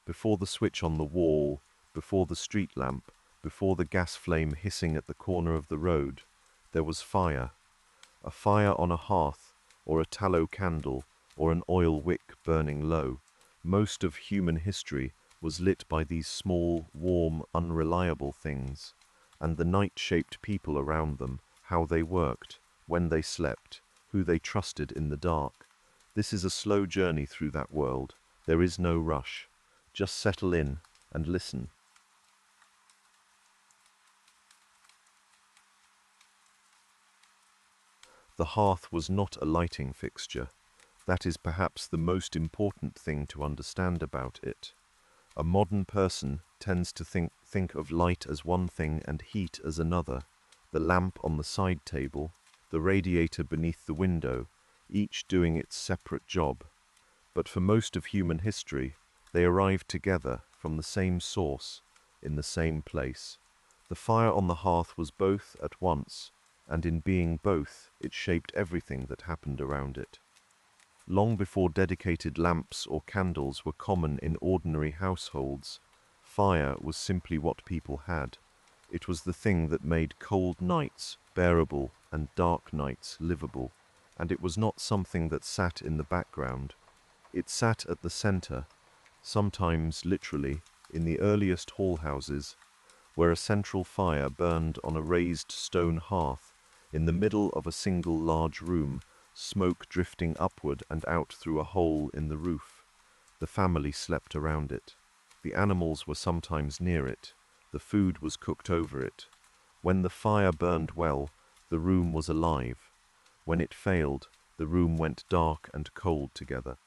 Before the switch on the wall, before the street lamp, before the gas flame hissing at the corner of the road, there was fire. A fire on a hearth, or a tallow candle, or an oil wick burning low. Most of human history was lit by these small, warm, unreliable things, and the night shaped people around them, how they worked, when they slept, who they trusted in the dark. This is a slow journey through that world. There is no rush. Just settle in and listen. The hearth was not a lighting fixture. That is perhaps the most important thing to understand about it. A modern person tends to think of light as one thing and heat as another. The lamp on the side table, the radiator beneath the window, each doing its separate job. But for most of human history, they arrived together from the same source, in the same place. The fire on the hearth was both at once, and in being both, it shaped everything that happened around it. Long before dedicated lamps or candles were common in ordinary households, fire was simply what people had. It was the thing that made cold nights bearable and dark nights livable, and it was not something that sat in the background. It sat at the center, sometimes literally, in the earliest hall houses, where a central fire burned on a raised stone hearth, in the middle of a single large room, smoke drifting upward and out through a hole in the roof. The family slept around it. The animals were sometimes near it. The food was cooked over it. When the fire burned well, the room was alive. When it failed, the room went dark and cold together.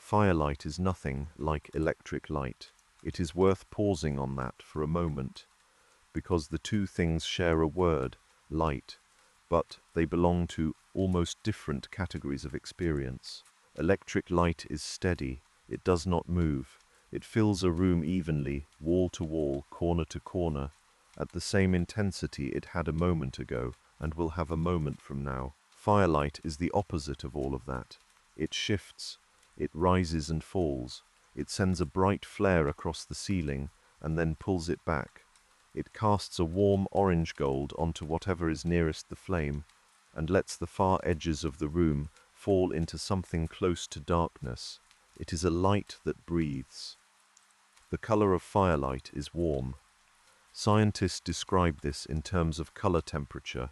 Firelight is nothing like electric light. It is worth pausing on that for a moment, because the two things share a word, light, but they belong to almost different categories of experience. Electric light is steady, it does not move, it fills a room evenly, wall to wall, corner to corner, at the same intensity it had a moment ago and will have a moment from now. Firelight is the opposite of all of that. It shifts, it rises and falls, it sends a bright flare across the ceiling and then pulls it back. It casts a warm orange gold onto whatever is nearest the flame and lets the far edges of the room fall into something close to darkness. It is a light that breathes. The color of firelight is warm. Scientists describe this in terms of color temperature.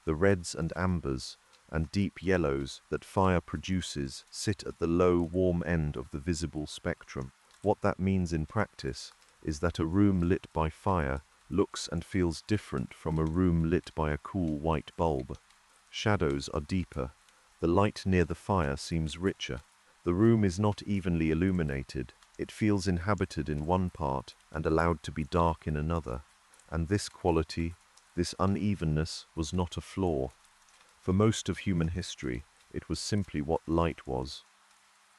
The reds and ambers and deep yellows that fire produces sit at the low, warm end of the visible spectrum. What that means in practice is that a room lit by fire looks and feels different from a room lit by a cool white bulb. Shadows are deeper. The light near the fire seems richer. The room is not evenly illuminated. It feels inhabited in one part and allowed to be dark in another. And this quality, this unevenness, was not a flaw. For most of human history, it was simply what light was.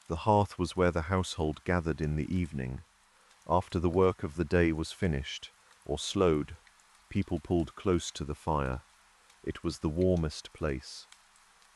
The hearth was where the household gathered in the evening. After the work of the day was finished, or slowed, people pulled close to the fire. It was the warmest place.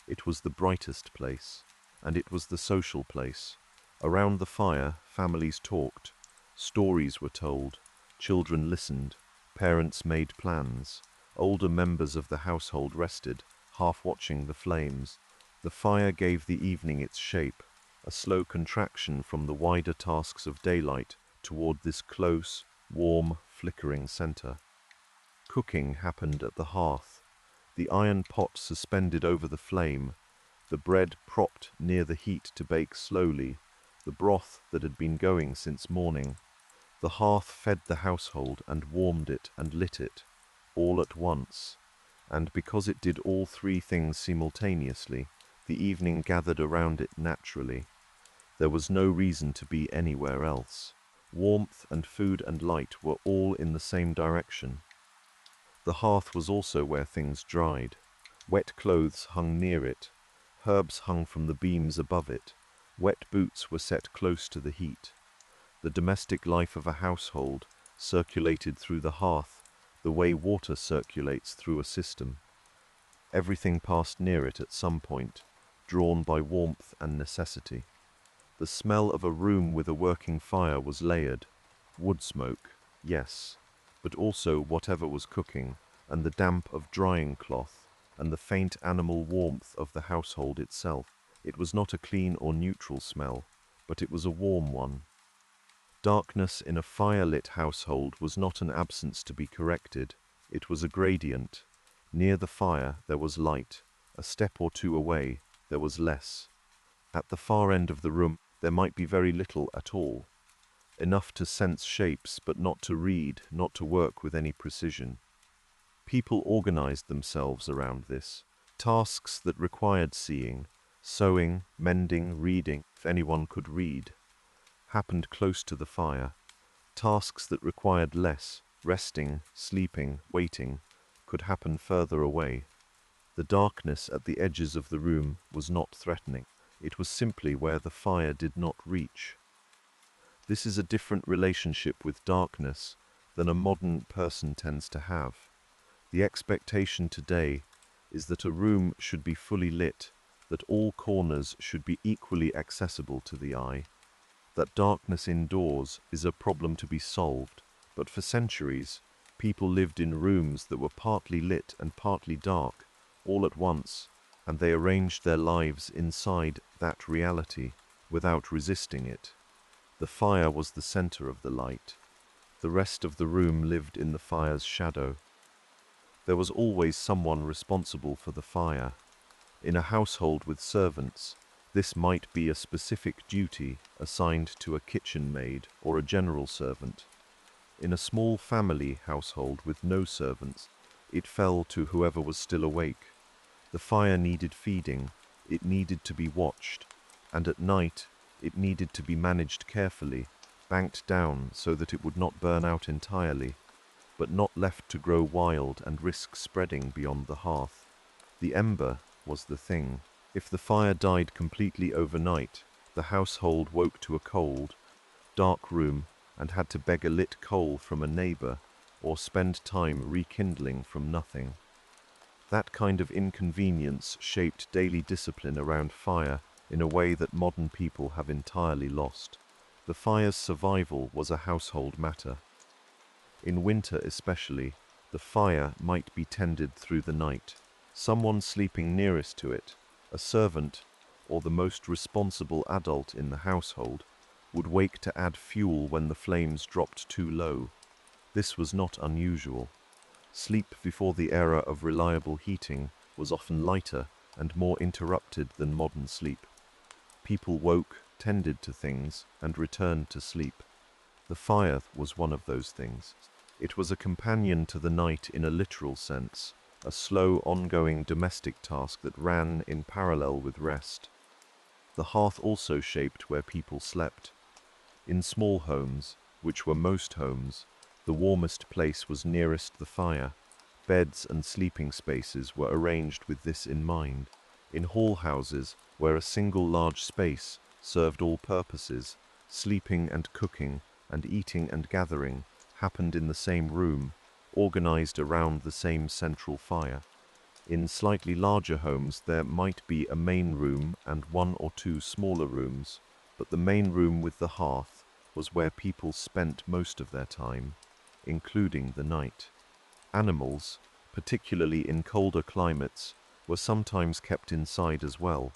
It was the brightest place. And it was the social place. Around the fire, families talked. Stories were told. Children listened. Parents made plans. Older members of the household rested, half watching the flames. The fire gave the evening its shape, a slow contraction from the wider tasks of daylight toward this close, warm, flickering center. Cooking happened at the hearth, the iron pot suspended over the flame, the bread propped near the heat to bake slowly, the broth that had been going since morning. The hearth fed the household and warmed it and lit it, all at once, and because it did all three things simultaneously, the evening gathered around it naturally. There was no reason to be anywhere else. Warmth and food and light were all in the same direction. The hearth was also where things dried. Wet clothes hung near it. Herbs hung from the beams above it. Wet boots were set close to the heat. The domestic life of a household circulated through the hearth the way water circulates through a system. Everything passed near it at some point, drawn by warmth and necessity. The smell of a room with a working fire was layered. Wood smoke, yes, but also whatever was cooking, and the damp of drying cloth, and the faint animal warmth of the household itself. It was not a clean or neutral smell, but it was a warm one. Darkness in a fire-lit household was not an absence to be corrected. It was a gradient. Near the fire there was light. A step or two away there was less. At the far end of the room there might be very little at all. Enough to sense shapes, but not to read, not to work with any precision. People organized themselves around this. Tasks that required seeing, sewing, mending, reading, if anyone could read, happened close to the fire. Tasks that required less, resting, sleeping, waiting, could happen further away. The darkness at the edges of the room was not threatening. It was simply where the fire did not reach. This is a different relationship with darkness than a modern person tends to have. The expectation today is that a room should be fully lit, that all corners should be equally accessible to the eye, that darkness indoors is a problem to be solved, but for centuries, people lived in rooms that were partly lit and partly dark, all at once, and they arranged their lives inside that reality, without resisting it. The fire was the center of the light. The rest of the room lived in the fire's shadow. There was always someone responsible for the fire. In a household with servants, this might be a specific duty assigned to a kitchen maid or a general servant. In a small family household with no servants, it fell to whoever was still awake. The fire needed feeding, it needed to be watched, and at night it needed to be managed carefully, banked down so that it would not burn out entirely, but not left to grow wild and risk spreading beyond the hearth. The ember was the thing. If the fire died completely overnight, the household woke to a cold, dark room and had to beg a lit coal from a neighbor or spend time rekindling from nothing. That kind of inconvenience shaped daily discipline around fire in a way that modern people have entirely lost. The fire's survival was a household matter. In winter especially, the fire might be tended through the night. Someone sleeping nearest to it, a servant, or the most responsible adult in the household, would wake to add fuel when the flames dropped too low. This was not unusual. Sleep before the era of reliable heating was often lighter and more interrupted than modern sleep. People woke, tended to things, and returned to sleep. The fire was one of those things. It was a companion to the night in a literal sense, a slow, ongoing domestic task that ran in parallel with rest. The hearth also shaped where people slept. In small homes, which were most homes, the warmest place was nearest the fire. Beds and sleeping spaces were arranged with this in mind. In hall houses, where a single large space served all purposes, sleeping and cooking and eating and gathering happened in the same room, organized around the same central fire. In slightly larger homes there might be a main room and one or two smaller rooms, but the main room with the hearth was where people spent most of their time, including the night. Animals, particularly in colder climates, were sometimes kept inside as well,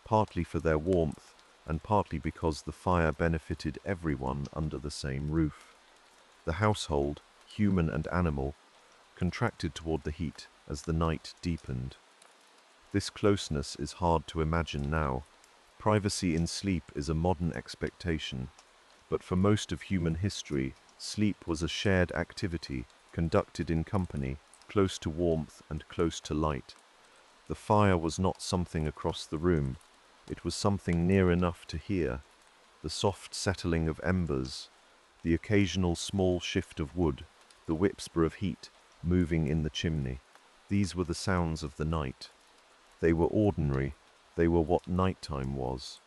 partly for their warmth and partly because the fire benefited everyone under the same roof. The household, human and animal, contracted toward the heat as the night deepened. This closeness is hard to imagine now. Privacy in sleep is a modern expectation, but for most of human history, sleep was a shared activity conducted in company, close to warmth and close to light. The fire was not something across the room, it was something near enough to hear. The soft settling of embers, the occasional small shift of wood, the whisper of heat moving in the chimney. These were the sounds of the night. They were ordinary, they were what nighttime was.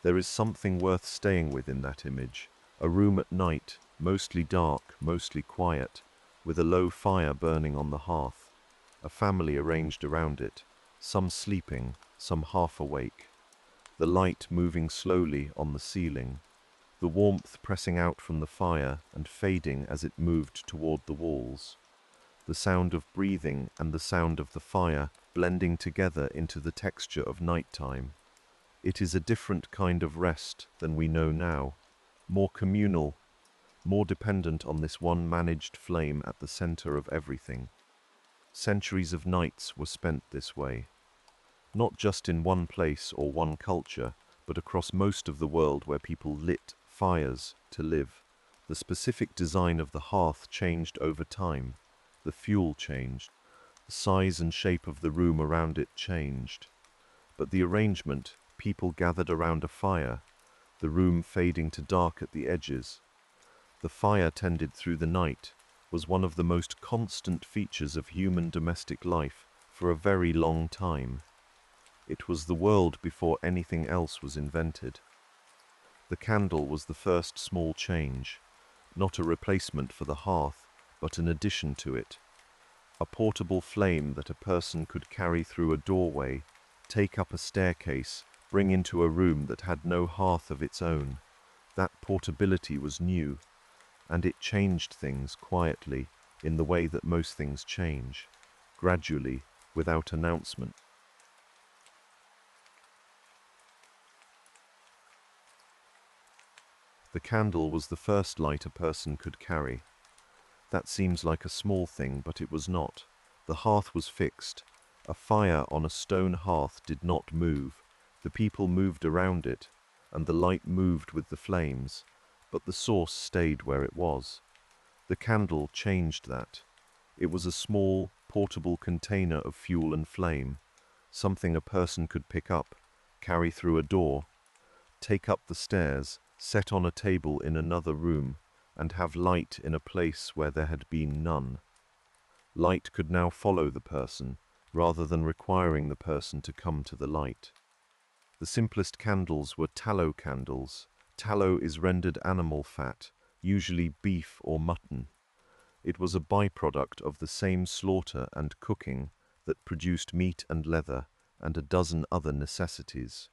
There is something worth staying with in that image. A room at night, mostly dark, mostly quiet, with a low fire burning on the hearth. A family arranged around it, some sleeping, some half awake. the light moving slowly on the ceiling, the warmth pressing out from the fire and fading as it moved toward the walls, the sound of breathing and the sound of the fire blending together into the texture of nighttime. It is a different kind of rest than we know now, more communal, more dependent on this one managed flame at the center of everything. Centuries of nights were spent this way, not just in one place or one culture, but across most of the world where people lit fires to live. The specific design of the hearth changed over time. The fuel changed. The size and shape of the room around it changed. But the arrangement, people gathered around a fire, the room fading to dark at the edges, the fire tended through the night, was one of the most constant features of human domestic life for a very long time. It was the world before anything else was invented. The candle was the first small change, not a replacement for the hearth, but an addition to it. A portable flame that a person could carry through a doorway, take up a staircase, bring into a room that had no hearth of its own. That portability was new, and it changed things quietly in the way that most things change, gradually, without announcement. The candle was the first light a person could carry. That seems like a small thing, but it was not. The hearth was fixed. A fire on a stone hearth did not move. The people moved around it, and the light moved with the flames, but the source stayed where it was. The candle changed that. It was a small, portable container of fuel and flame, something a person could pick up, carry through a door, take up the stairs, set on a table in another room, and have light in a place where there had been none. Light could now follow the person, rather than requiring the person to come to the light. The simplest candles were tallow candles. Tallow is rendered animal fat, usually beef or mutton. It was a byproduct of the same slaughter and cooking that produced meat and leather and a dozen other necessities.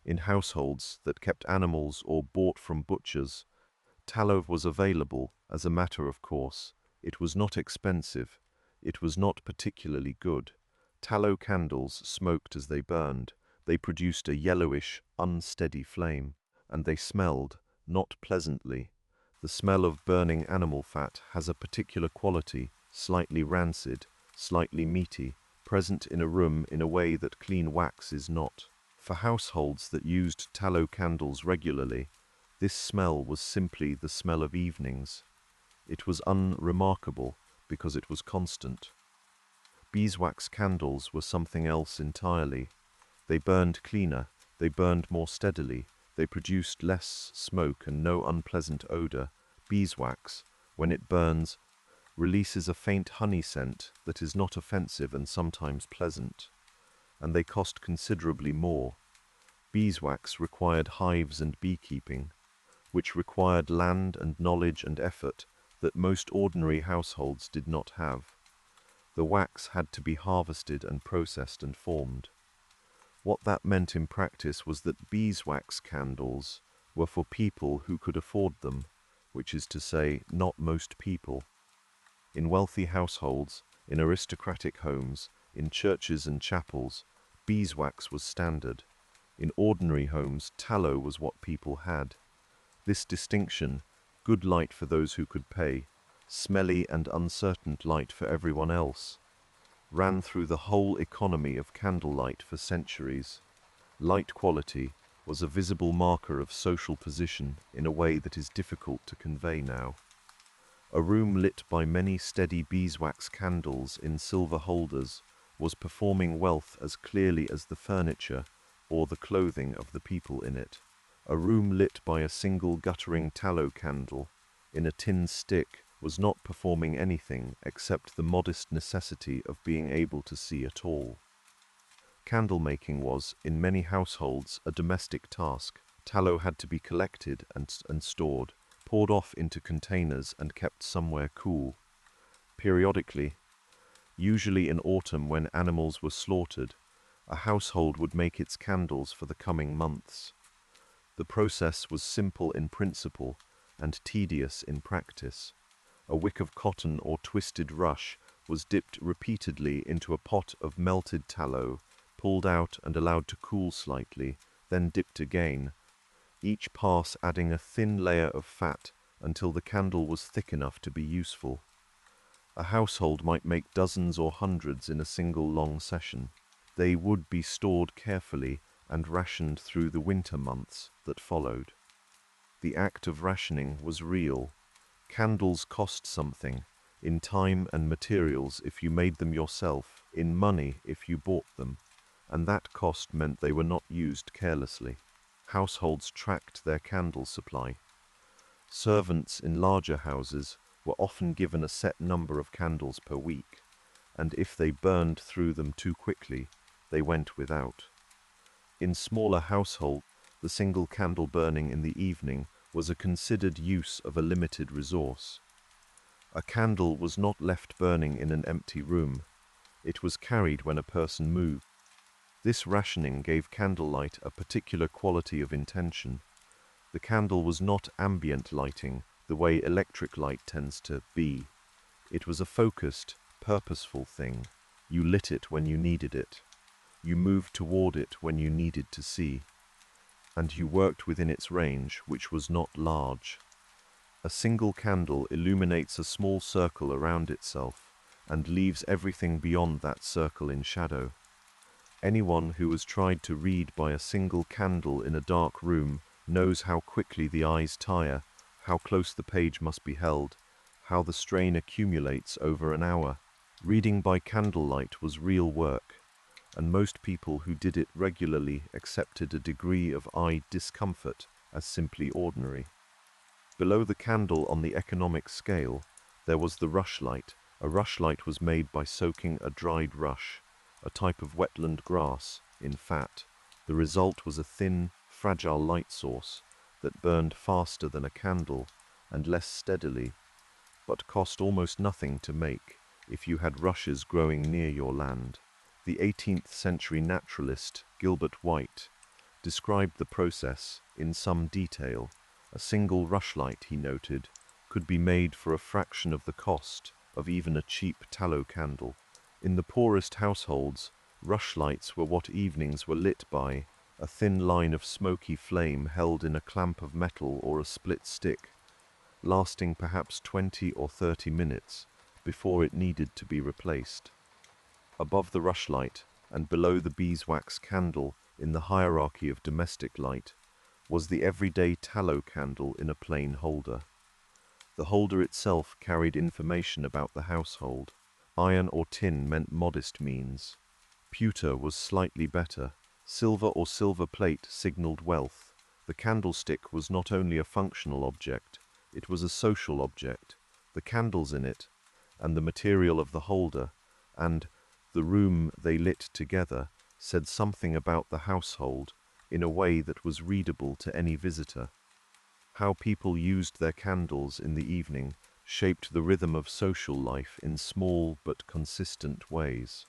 In households that kept animals or bought from butchers, tallow was available as a matter of course. It was not expensive. It was not particularly good. Tallow candles smoked as they burned. They produced a yellowish, unsteady flame, and they smelled, not pleasantly. The smell of burning animal fat has a particular quality, slightly rancid, slightly meaty, present in a room in a way that clean wax is not. For households that used tallow candles regularly, this smell was simply the smell of evenings. It was unremarkable because it was constant. Beeswax candles were something else entirely. They burned cleaner, they burned more steadily, they produced less smoke and no unpleasant odor. Beeswax, when it burns, releases a faint honey scent that is not offensive and sometimes pleasant, and they cost considerably more. Beeswax required hives and beekeeping, which required land and knowledge and effort that most ordinary households did not have. The wax had to be harvested and processed and formed. What that meant in practice was that beeswax candles were for people who could afford them, which is to say, not most people. In wealthy households, in aristocratic homes, in churches and chapels, beeswax was standard. In ordinary homes, tallow was what people had. This distinction, good light for those who could pay, smelly and uncertain light for everyone else, ran through the whole economy of candlelight for centuries. Light quality was a visible marker of social position in a way that is difficult to convey now. A room lit by many steady beeswax candles in silver holders was performing wealth as clearly as the furniture or the clothing of the people in it. A room lit by a single guttering tallow candle in a tin stick was not performing anything except the modest necessity of being able to see at all. Candle making was, in many households, a domestic task. Tallow had to be collected and stored, poured off into containers and kept somewhere cool. Periodically, usually in autumn when animals were slaughtered, A household would make its candles for the coming months. The process was simple in principle and tedious in practice. A wick of cotton or twisted rush was dipped repeatedly into a pot of melted tallow, pulled out and allowed to cool slightly, then dipped again, each pass adding a thin layer of fat until the candle was thick enough to be useful. A household might make dozens or hundreds in a single long session. They would be stored carefully and rationed through the winter months that followed. The act of rationing was real. Candles cost something, in time and materials if you made them yourself, in money if you bought them, and that cost meant they were not used carelessly. Households tracked their candle supply. Servants in larger houses were often given a set number of candles per week, and if they burned through them too quickly, they went without. In smaller households, the single candle burning in the evening was a considered use of a limited resource. A candle was not left burning in an empty room. It was carried when a person moved. This rationing gave candlelight a particular quality of intention. The candle was not ambient lighting, the way electric light tends to be. It was a focused, purposeful thing. You lit it when you needed it. You moved toward it when you needed to see. And you worked within its range, which was not large. A single candle illuminates a small circle around itself and leaves everything beyond that circle in shadow. Anyone who has tried to read by a single candle in a dark room knows how quickly the eyes tire, how close the page must be held, how the strain accumulates over an hour. Reading by candlelight was real work, and most people who did it regularly accepted a degree of eye discomfort as simply ordinary. Below the candle on the economic scale, there was the rushlight. A rushlight was made by soaking a dried rush, a type of wetland grass, in fat. The result was a thin, fragile light source that burned faster than a candle and less steadily, but cost almost nothing to make if you had rushes growing near your land. The 18th century naturalist Gilbert White described the process in some detail. A single rushlight, he noted, could be made for a fraction of the cost of even a cheap tallow candle. In the poorest households, rushlights were what evenings were lit by, a thin line of smoky flame held in a clamp of metal or a split stick, lasting perhaps 20 or 30 minutes before it needed to be replaced. Above the rushlight and below the beeswax candle in the hierarchy of domestic light was the everyday tallow candle in a plain holder. The holder itself carried information about the household. Iron or tin meant modest means. Pewter was slightly better. Silver or silver plate signaled wealth. The candlestick was not only a functional object, it was a social object. The candles in it, and the material of the holder, and the room they lit together, said something about the household in a way that was readable to any visitor. How people used their candles in the evening shaped the rhythm of social life in small but consistent ways.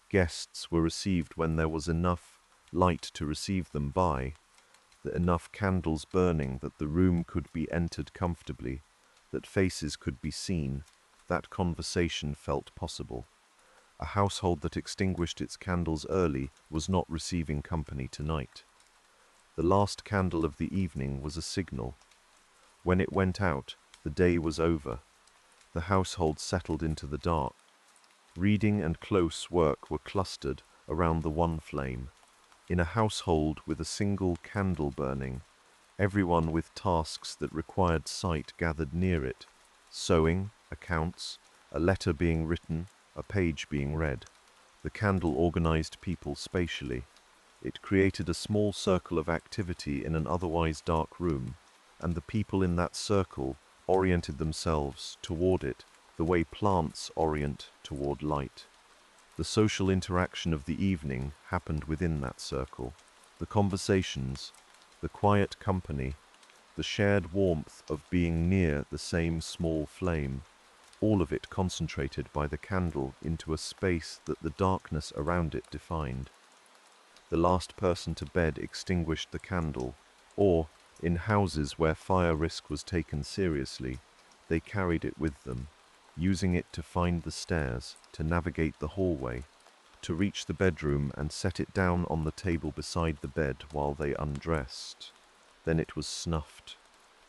Guests were received when there was enough light to receive them by, enough candles burning that the room could be entered comfortably, that faces could be seen, that conversation felt possible. A household that extinguished its candles early was not receiving company tonight. The last candle of the evening was a signal. When it went out, the day was over. The household settled into the dark. Reading and close work were clustered around the one flame. In a household with a single candle burning, everyone with tasks that required sight gathered near it. Sewing, accounts, a letter being written, a page being read. The candle organized people spatially. It created a small circle of activity in an otherwise dark room, and the people in that circle oriented themselves toward it the way plants orient toward light. The social interaction of the evening happened within that circle. The conversations, the quiet company, the shared warmth of being near the same small flame, all of it concentrated by the candle into a space that the darkness around it defined. The last person to bed extinguished the candle, or, in houses where fire risk was taken seriously, they carried it with them, using it to find the stairs, to navigate the hallway, to reach the bedroom and set it down on the table beside the bed while they undressed. Then it was snuffed.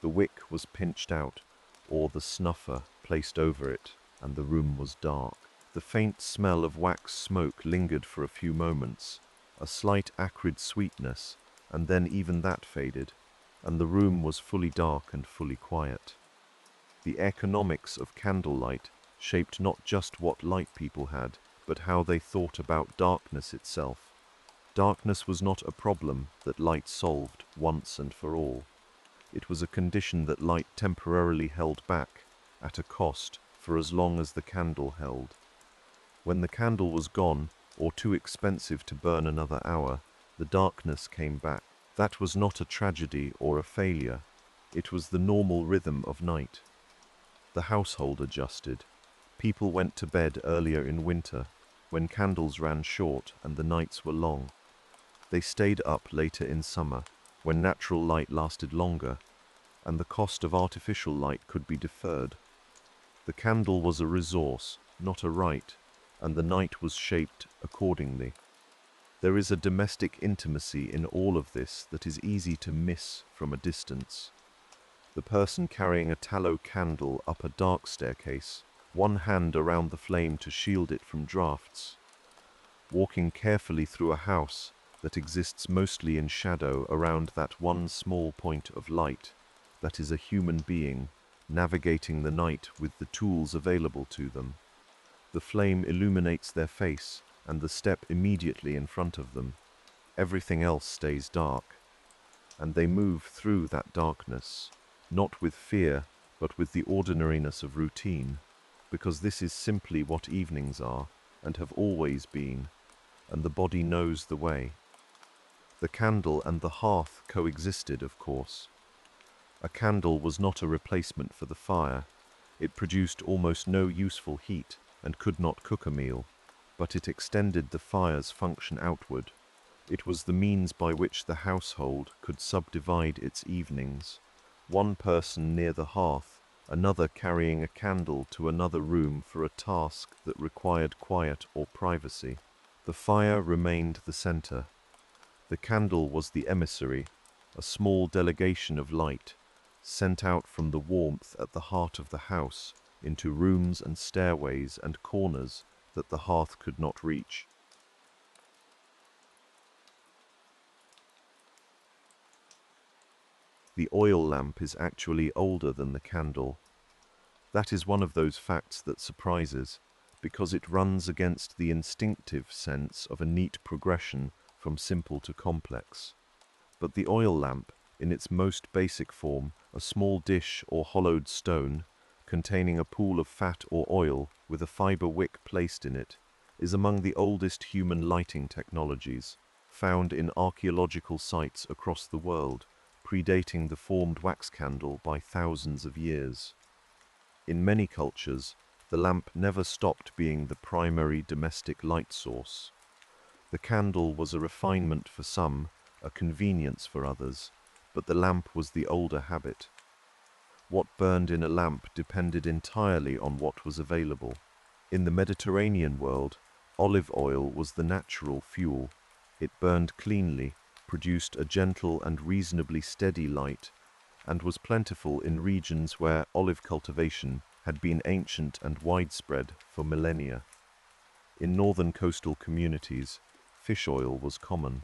The wick was pinched out, or the snuffer placed over it, and the room was dark. The faint smell of wax smoke lingered for a few moments, a slight acrid sweetness, and then even that faded, and the room was fully dark and fully quiet. The economics of candlelight shaped not just what light people had, but how they thought about darkness itself. Darkness was not a problem that light solved once and for all. It was a condition that light temporarily held back, at a cost, for as long as the candle held. When the candle was gone, or too expensive to burn another hour, the darkness came back. That was not a tragedy or a failure. It was the normal rhythm of night. The household adjusted. People went to bed earlier in winter, when candles ran short and the nights were long. They stayed up later in summer, when natural light lasted longer, and the cost of artificial light could be deferred. The candle was a resource, not a right, and the night was shaped accordingly. There is a domestic intimacy in all of this that is easy to miss from a distance. The person carrying a tallow candle up a dark staircase, one hand around the flame to shield it from drafts, walking carefully through a house that exists mostly in shadow around that one small point of light, that is a human being, navigating the night with the tools available to them. The flame illuminates their face and the step immediately in front of them. Everything else stays dark, and they move through that darkness, not with fear, but with the ordinariness of routine, because this is simply what evenings are, and have always been, and the body knows the way. The candle and the hearth coexisted, of course. A candle was not a replacement for the fire. It produced almost no useful heat and could not cook a meal, but it extended the fire's function outward. It was the means by which the household could subdivide its evenings, one person near the hearth, another carrying a candle to another room for a task that required quiet or privacy. The fire remained the center. The candle was the emissary, a small delegation of light, sent out from the warmth at the heart of the house into rooms and stairways and corners that the hearth could not reach. The oil lamp is actually older than the candle. That is one of those facts that surprises, because it runs against the instinctive sense of a neat progression from simple to complex. But the oil lamp, in its most basic form, a small dish or hollowed stone, containing a pool of fat or oil with a fiber wick placed in it, is among the oldest human lighting technologies, found in archaeological sites across the world, predating the formed wax candle by thousands of years. In many cultures, the lamp never stopped being the primary domestic light source. The candle was a refinement for some, a convenience for others, but the lamp was the older habit. What burned in a lamp depended entirely on what was available. In the Mediterranean world, olive oil was the natural fuel. It burned cleanly, produced a gentle and reasonably steady light, and was plentiful in regions where olive cultivation had been ancient and widespread for millennia. In northern coastal communities, fish oil was common,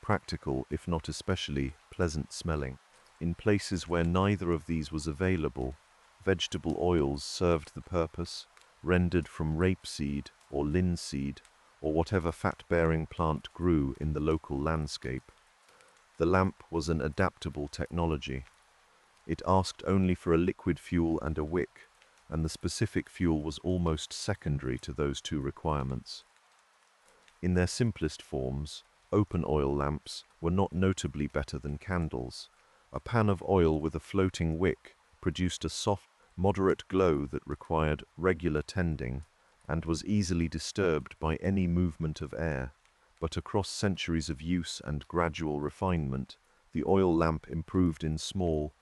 practical if not especially pleasant smelling. In places where neither of these was available, vegetable oils served the purpose, rendered from rapeseed or linseed or whatever fat-bearing plant grew in the local landscape. The lamp was an adaptable technology. It asked only for a liquid fuel and a wick, and the specific fuel was almost secondary to those two requirements. In their simplest forms, open oil lamps were not notably better than candles. A pan of oil with a floating wick produced a soft, moderate glow that required regular tending and was easily disturbed by any movement of air, but across centuries of use and gradual refinement, the oil lamp improved in small,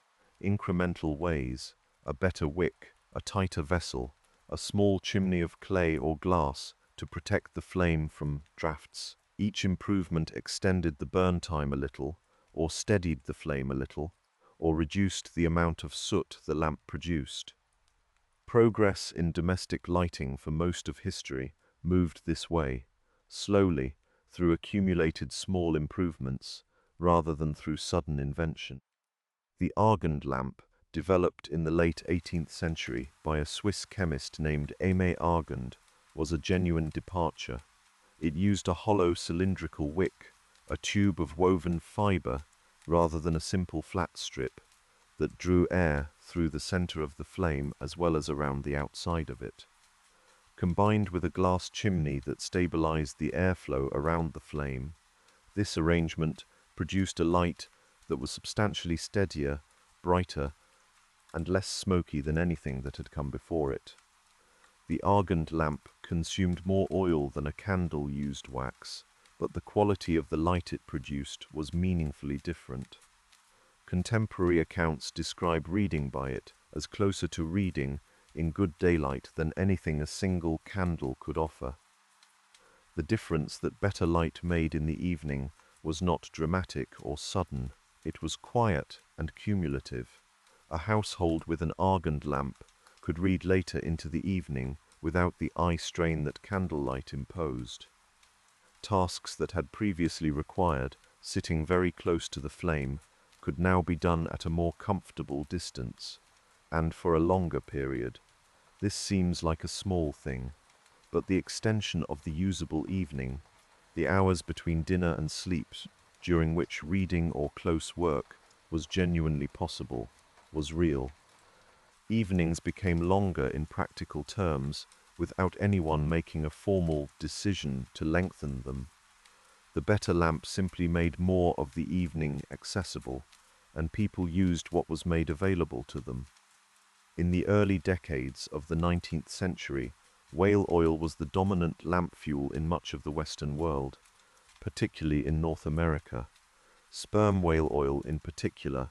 incremental ways: a better wick, a tighter vessel, a small chimney of clay or glass to protect the flame from drafts. Each improvement extended the burn time a little, or steadied the flame a little, or reduced the amount of soot the lamp produced. Progress in domestic lighting for most of history moved this way, slowly, through accumulated small improvements, rather than through sudden invention. The Argand lamp, developed in the late 18th century by a Swiss chemist named Aimé Argand, was a genuine departure. It used a hollow cylindrical wick, a tube of woven fiber, rather than a simple flat strip, that drew air through the center of the flame as well as around the outside of it. Combined with a glass chimney that stabilized the airflow around the flame, this arrangement produced a light that was substantially steadier, brighter, and less smoky than anything that had come before it. The Argand lamp consumed more oil than a candle used wax, but the quality of the light it produced was meaningfully different. Contemporary accounts describe reading by it as closer to reading in good daylight than anything a single candle could offer. The difference that better light made in the evening was not dramatic or sudden. It was quiet and cumulative. A household with an Argand lamp could read later into the evening without the eye strain that candlelight imposed. Tasks that had previously required sitting very close to the flame could now be done at a more comfortable distance, and for a longer period. This seems like a small thing, but the extension of the usable evening, the hours between dinner and sleep, during which reading or close work was genuinely possible, was real. Evenings became longer in practical terms, without anyone making a formal decision to lengthen them. The better lamp simply made more of the evening accessible, and people used what was made available to them. In the early decades of the 19th century, whale oil was the dominant lamp fuel in much of the Western world, particularly in North America. Sperm whale oil, in particular,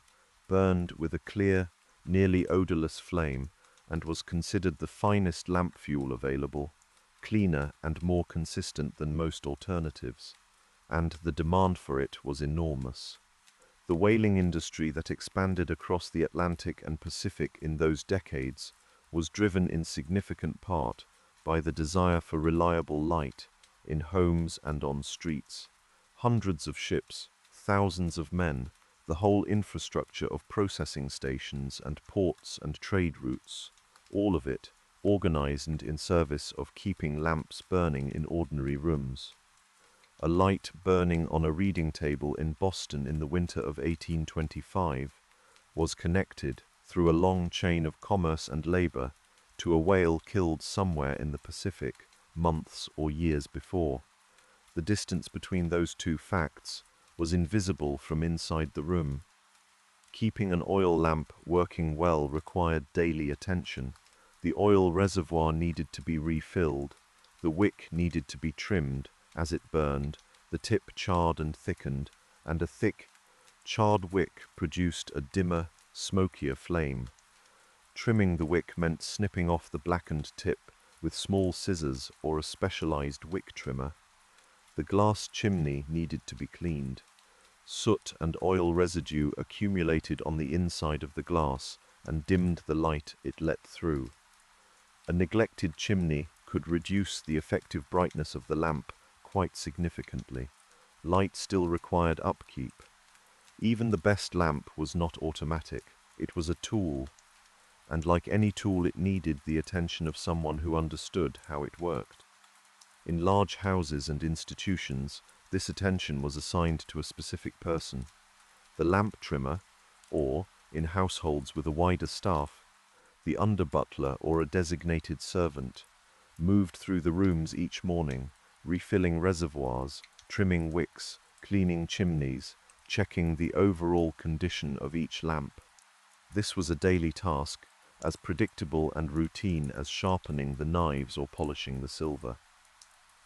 burned with a clear, nearly odorless flame and was considered the finest lamp fuel available, cleaner and more consistent than most alternatives, and the demand for it was enormous. The whaling industry that expanded across the Atlantic and Pacific in those decades was driven in significant part by the desire for reliable light in homes and on streets. Hundreds of ships, thousands of men, the whole infrastructure of processing stations and ports and trade routes, all of it organized in service of keeping lamps burning in ordinary rooms. A light burning on a reading table in Boston in the winter of 1825 was connected, through a long chain of commerce and labor, to a whale killed somewhere in the Pacific months or years before. The distance between those two facts was invisible from inside the room. Keeping an oil lamp working well required daily attention. The oil reservoir needed to be refilled, the wick needed to be trimmed as it burned, the tip charred and thickened, and a thick, charred wick produced a dimmer, smokier flame. Trimming the wick meant snipping off the blackened tip with small scissors or a specialized wick trimmer. The glass chimney needed to be cleaned. Soot and oil residue accumulated on the inside of the glass and dimmed the light it let through. A neglected chimney could reduce the effective brightness of the lamp quite significantly. Light still required upkeep. Even the best lamp was not automatic. It was a tool, and like any tool it needed the attention of someone who understood how it worked. In large houses and institutions, this attention was assigned to a specific person. The lamp trimmer, or, in households with a wider staff, the under-butler or a designated servant, moved through the rooms each morning, refilling reservoirs, trimming wicks, cleaning chimneys, checking the overall condition of each lamp. This was a daily task, as predictable and routine as sharpening the knives or polishing the silver.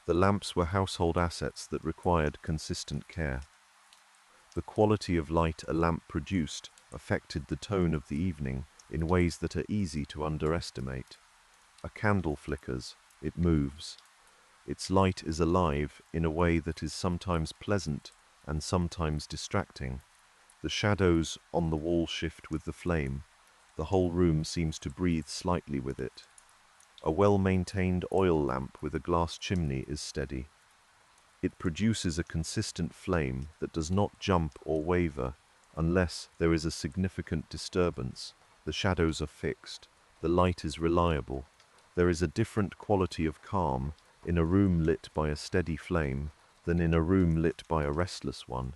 The lamps were household assets that required consistent care. The quality of light a lamp produced affected the tone of the evening in ways that are easy to underestimate. A candle flickers, it moves. Its light is alive in a way that is sometimes pleasant and sometimes distracting. The shadows on the wall shift with the flame. The whole room seems to breathe slightly with it. A well-maintained oil lamp with a glass chimney is steady. It produces a consistent flame that does not jump or waver unless there is a significant disturbance. The shadows are fixed. The light is reliable. There is a different quality of calm in a room lit by a steady flame than in a room lit by a restless one.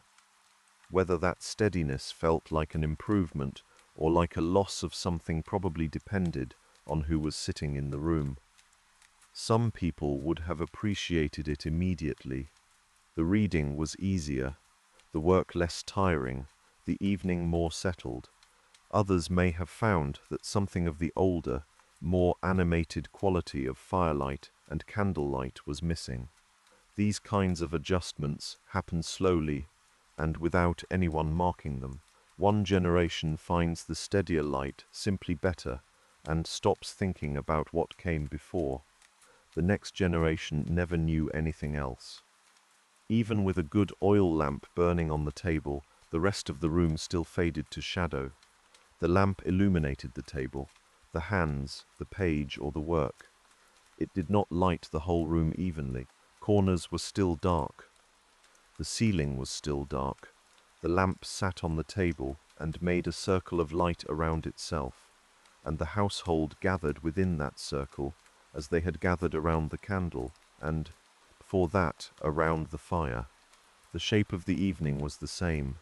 Whether that steadiness felt like an improvement or like a loss of something probably depended on who was sitting in the room. Some people would have appreciated it immediately. The reading was easier, the work less tiring, the evening more settled. Others may have found that something of the older, more animated quality of firelight and candlelight was missing. These kinds of adjustments happen slowly and without anyone marking them. One generation finds the steadier light simply better and stops thinking about what came before. The next generation never knew anything else. Even with a good oil lamp burning on the table, the rest of the room still faded to shadow. The lamp illuminated the table, the hands, the page, or the work. It did not light the whole room evenly. Corners were still dark. The ceiling was still dark. The lamp sat on the table and made a circle of light around itself, and the household gathered within that circle as they had gathered around the candle, and, before that, around the fire. The shape of the evening was the same.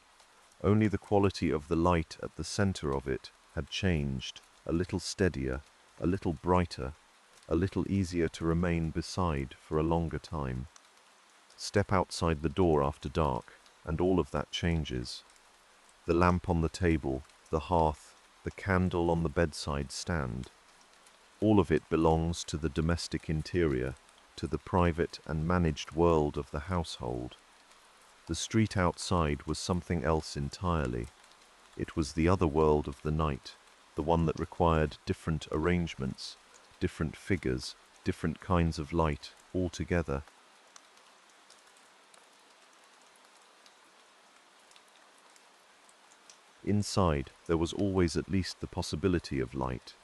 Only the quality of the light at the center of it had changed, a little steadier, a little brighter, a little easier to remain beside for a longer time. Step outside the door after dark, and all of that changes. The lamp on the table, the hearth, the candle on the bedside stand. All of it belongs to the domestic interior, to the private and managed world of the household. The street outside was something else entirely. It was the other world of the night, the one that required different arrangements, different figures, different kinds of light, all together. Inside, there was always at least the possibility of light.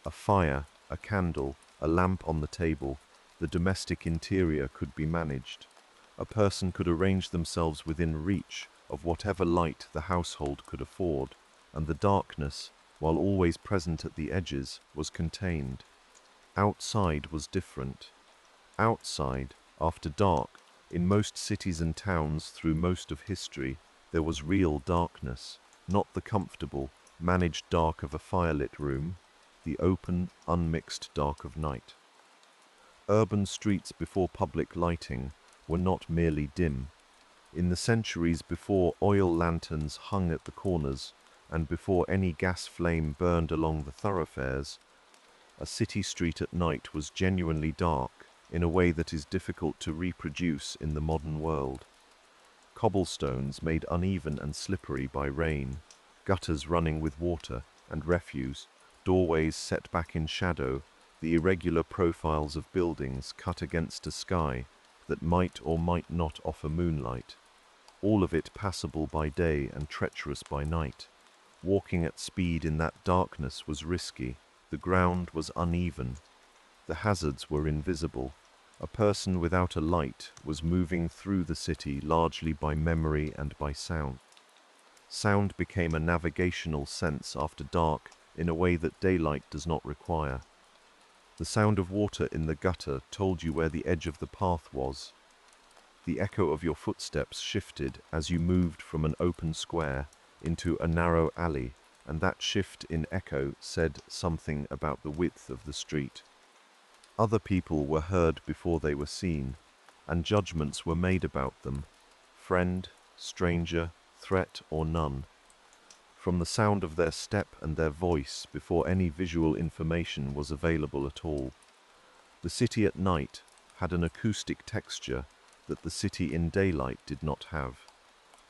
A fire, a candle, a lamp on the table, the domestic interior could be managed. A person could arrange themselves within reach of whatever light the household could afford, and the darkness, while always present at the edges, was contained. Outside was different. Outside, after dark, in most cities and towns through most of history, there was real darkness, not the comfortable, managed dark of a firelit room, the open, unmixed dark of night. Urban streets before public lighting were not merely dim. In the centuries before oil lanterns hung at the corners, and before any gas flame burned along the thoroughfares, a city street at night was genuinely dark in a way that is difficult to reproduce in the modern world. Cobblestones made uneven and slippery by rain, gutters running with water and refuse, doorways set back in shadow, the irregular profiles of buildings cut against a sky that might or might not offer moonlight, all of it passable by day and treacherous by night. Walking at speed in that darkness was risky, the ground was uneven, the hazards were invisible. A person without a light was moving through the city largely by memory and by sound. Sound became a navigational sense after dark in a way that daylight does not require. The sound of water in the gutter told you where the edge of the path was. The echo of your footsteps shifted as you moved from an open square into a narrow alley, and that shift in echo said something about the width of the street. Other people were heard before they were seen, and judgments were made about them, friend, stranger, threat or none, from the sound of their step and their voice before any visual information was available at all. The city at night, had an acoustic texture that the city in daylight did not have.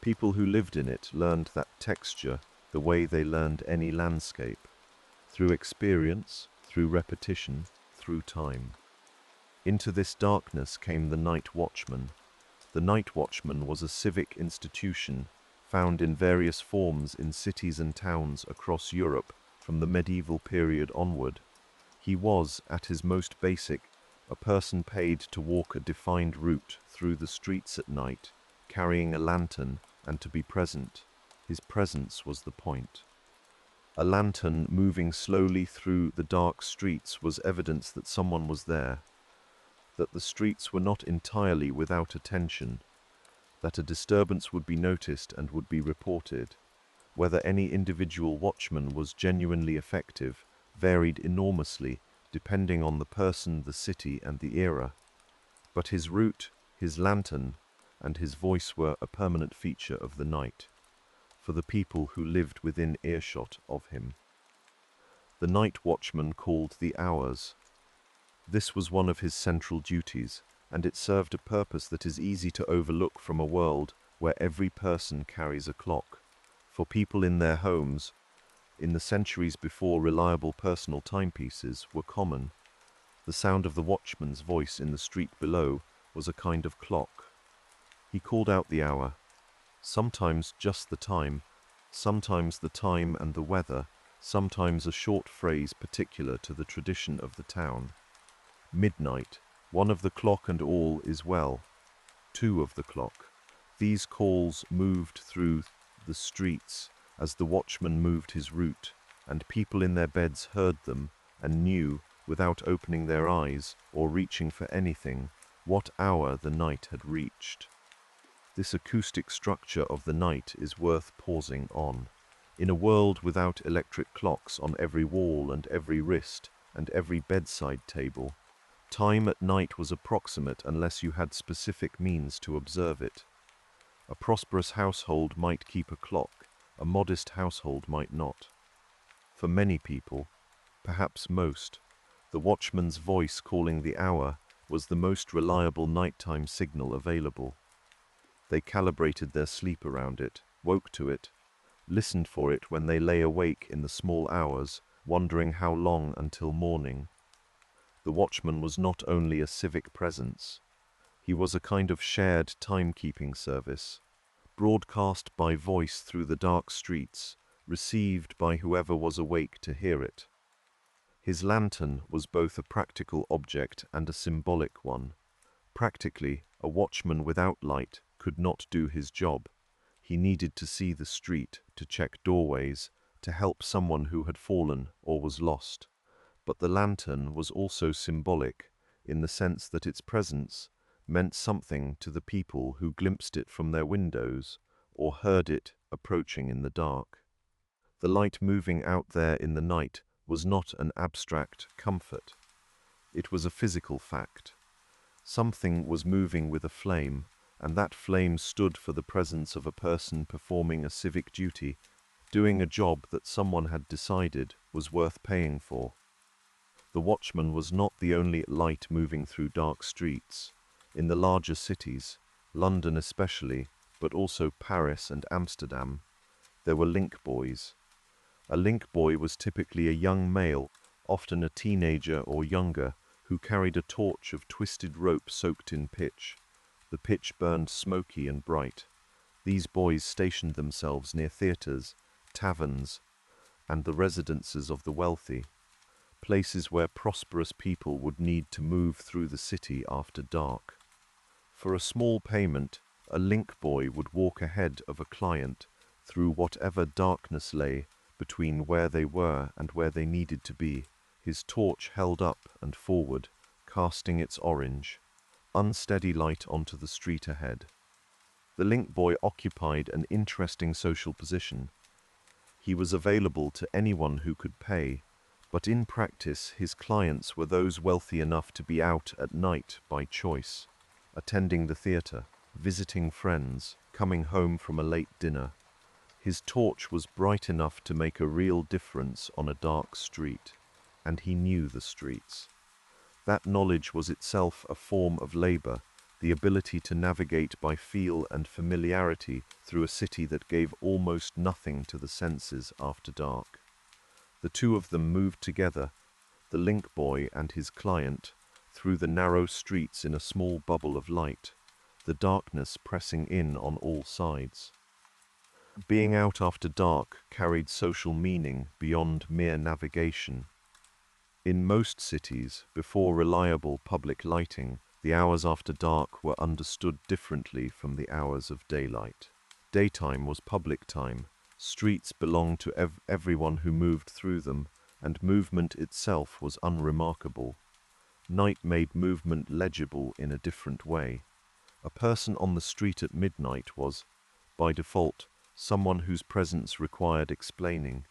People who lived in it learned that texture the way they learned any landscape, through experience, through repetition, through time. Into this darkness came the night watchman. The night watchman was a civic institution found in various forms in cities and towns across Europe from the medieval period onward. He was, at his most basic, a person paid to walk a defined route through the streets at night, carrying a lantern, and to be present. His presence was the point. A lantern moving slowly through the dark streets was evidence that someone was there, that the streets were not entirely without attention, that a disturbance would be noticed and would be reported. Whether any individual watchman was genuinely effective varied enormously depending on the person, the city, and the era. But his route, his lantern, and his voice were a permanent feature of the night, for the people who lived within earshot of him. The night watchman called the hours. This was one of his central duties, and it served a purpose that is easy to overlook from a world where every person carries a clock. For people in their homes, in the centuries before reliable personal timepieces were common, the sound of the watchman's voice in the street below was a kind of clock. He called out the hour, sometimes just the time, sometimes the time and the weather, sometimes a short phrase particular to the tradition of the town. Midnight, one of the clock and all is well, two of the clock. These calls moved through the streets as the watchman moved his route, and people in their beds heard them and knew, without opening their eyes or reaching for anything, what hour the night had reached. This acoustic structure of the night is worth pausing on. In a world without electric clocks on every wall and every wrist and every bedside table, time at night was approximate unless you had specific means to observe it. A prosperous household might keep a clock, a modest household might not. For many people, perhaps most, the watchman's voice calling the hour was the most reliable nighttime signal available. They calibrated their sleep around it, woke to it, listened for it when they lay awake in the small hours, wondering how long until morning. The watchman was not only a civic presence, he was a kind of shared timekeeping service, broadcast by voice through the dark streets, received by whoever was awake to hear it. His lantern was both a practical object and a symbolic one. Practically, a watchman without light could not do his job. He needed to see the street, to check doorways, to help someone who had fallen or was lost. But the lantern was also symbolic, in the sense that its presence meant something to the people who glimpsed it from their windows or heard it approaching in the dark. The light moving out there in the night was not an abstract comfort. It was a physical fact. Something was moving with a flame, and that flame stood for the presence of a person performing a civic duty, doing a job that someone had decided was worth paying for. The watchman was not the only light moving through dark streets. In the larger cities, London especially, but also Paris and Amsterdam, there were link boys. A link boy was typically a young male, often a teenager or younger, who carried a torch of twisted rope soaked in pitch. The pitch burned smoky and bright. These boys stationed themselves near theatres, taverns, and the residences of the wealthy, places where prosperous people would need to move through the city after dark. For a small payment, a link boy would walk ahead of a client through whatever darkness lay between where they were and where they needed to be, his torch held up and forward, casting its orange, unsteady light onto the street ahead. The link boy occupied an interesting social position. He was available to anyone who could pay, but in practice his clients were those wealthy enough to be out at night by choice, attending the theatre, visiting friends, coming home from a late dinner. His torch was bright enough to make a real difference on a dark street, and he knew the streets. That knowledge was itself a form of labor, the ability to navigate by feel and familiarity through a city that gave almost nothing to the senses after dark. The two of them moved together, the link boy and his client, through the narrow streets in a small bubble of light, the darkness pressing in on all sides. Being out after dark carried social meaning beyond mere navigation. In most cities, before reliable public lighting, the hours after dark were understood differently from the hours of daylight. Daytime was public time. Streets belonged to everyone who moved through them, and movement itself was unremarkable. Night made movement legible in a different way. A person on the street at midnight was, by default, someone whose presence required explaining.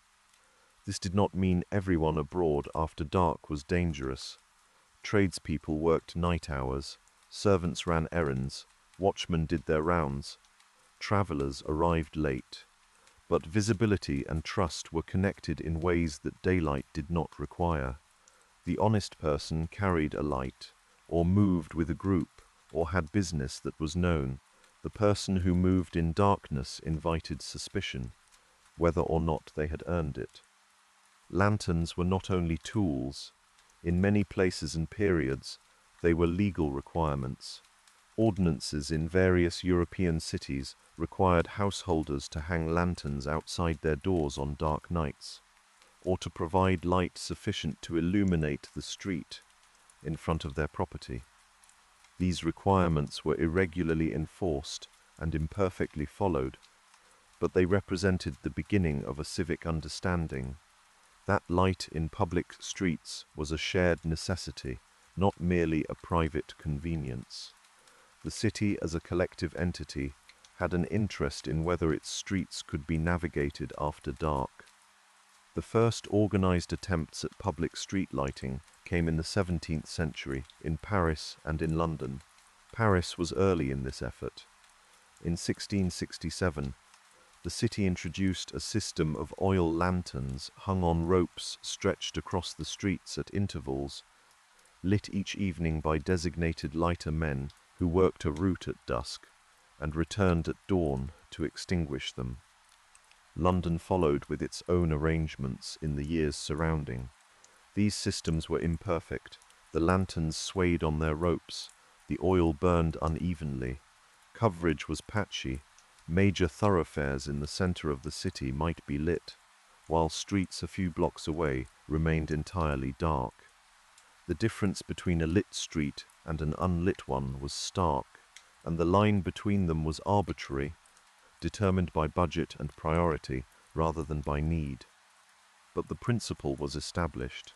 This did not mean everyone abroad after dark was dangerous. Tradespeople worked night hours, servants ran errands, watchmen did their rounds, travelers arrived late. But visibility and trust were connected in ways that daylight did not require. The honest person carried a light, or moved with a group, or had business that was known. The person who moved in darkness invited suspicion, whether or not they had earned it. Lanterns were not only tools. In many places and periods, they were legal requirements. Ordinances in various European cities required householders to hang lanterns outside their doors on dark nights, or to provide light sufficient to illuminate the street in front of their property. These requirements were irregularly enforced and imperfectly followed, but they represented the beginning of a civic understanding. That light in public streets was a shared necessity, not merely a private convenience. The city as a collective entity had an interest in whether its streets could be navigated after dark. The first organized attempts at public street lighting came in the 17th century in Paris and in London. Paris was early in this effort. In 1667, the city introduced a system of oil lanterns hung on ropes stretched across the streets at intervals, lit each evening by designated lighter men who worked a route at dusk and returned at dawn to extinguish them. London followed with its own arrangements in the years surrounding. These systems were imperfect. The lanterns swayed on their ropes. The oil burned unevenly. Coverage was patchy. Major thoroughfares in the center of the city might be lit, while streets a few blocks away remained entirely dark. The difference between a lit street and an unlit one was stark, and the line between them was arbitrary, determined by budget and priority rather than by need. But the principle was established.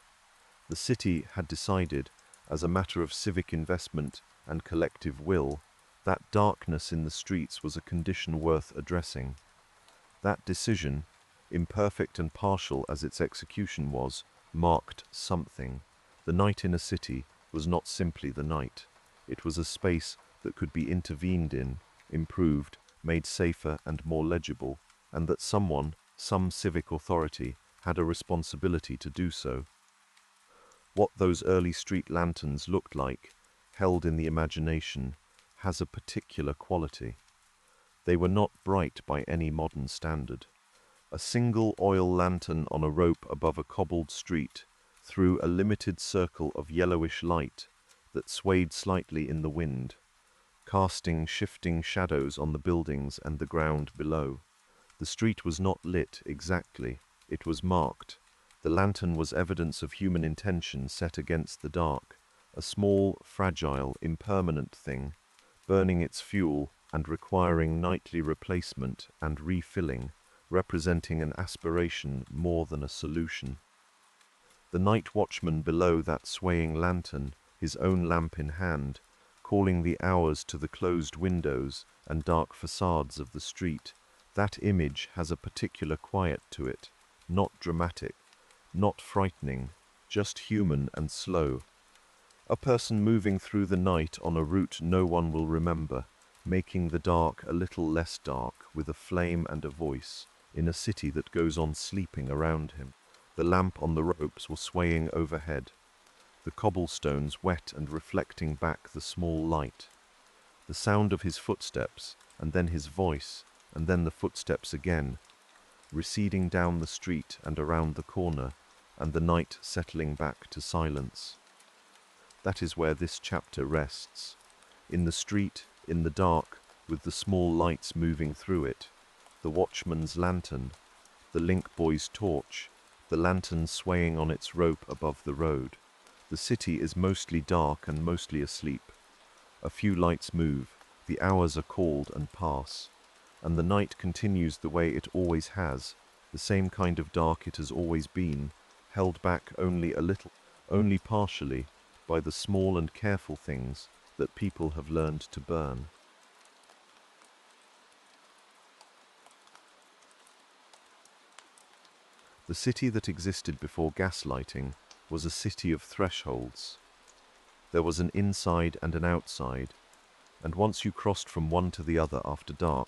The city had decided, as a matter of civic investment and collective will, that darkness in the streets was a condition worth addressing. That decision, imperfect and partial as its execution was, marked something. The night in a city was not simply the night. It was a space that could be intervened in, improved, made safer and more legible, and that someone, some civic authority, had a responsibility to do so. What those early street lanterns looked like, held in the imagination, has a particular quality. They were not bright by any modern standard. A single oil lantern on a rope above a cobbled street threw a limited circle of yellowish light that swayed slightly in the wind, casting shifting shadows on the buildings and the ground below. The street was not lit exactly, it was marked. The lantern was evidence of human intention set against the dark, a small, fragile, impermanent thing, burning its fuel and requiring nightly replacement and refilling, representing an aspiration more than a solution. The night watchman below that swaying lantern, his own lamp in hand, calling the hours to the closed windows and dark facades of the street, that image has a particular quiet to it, not dramatic, not frightening, just human and slow. A person moving through the night on a route no one will remember, making the dark a little less dark with a flame and a voice, in a city that goes on sleeping around him. The lamp on the ropes was swaying overhead. The the cobblestones wet and reflecting back the small light. The sound of his footsteps, and then his voice, and then the footsteps again, receding down the street and around the corner, and the night settling back to silence. That is where this chapter rests. In the street, in the dark, with the small lights moving through it, the watchman's lantern, the link boy's torch, the lantern swaying on its rope above the road. The city is mostly dark and mostly asleep. A few lights move, the hours are called and pass, and the night continues the way it always has, the same kind of dark it has always been, held back only a little, only partially, by the small and careful things that people have learned to burn. The city that existed before gaslighting was a city of thresholds. There was an inside and an outside, and once you crossed from one to the other after dark,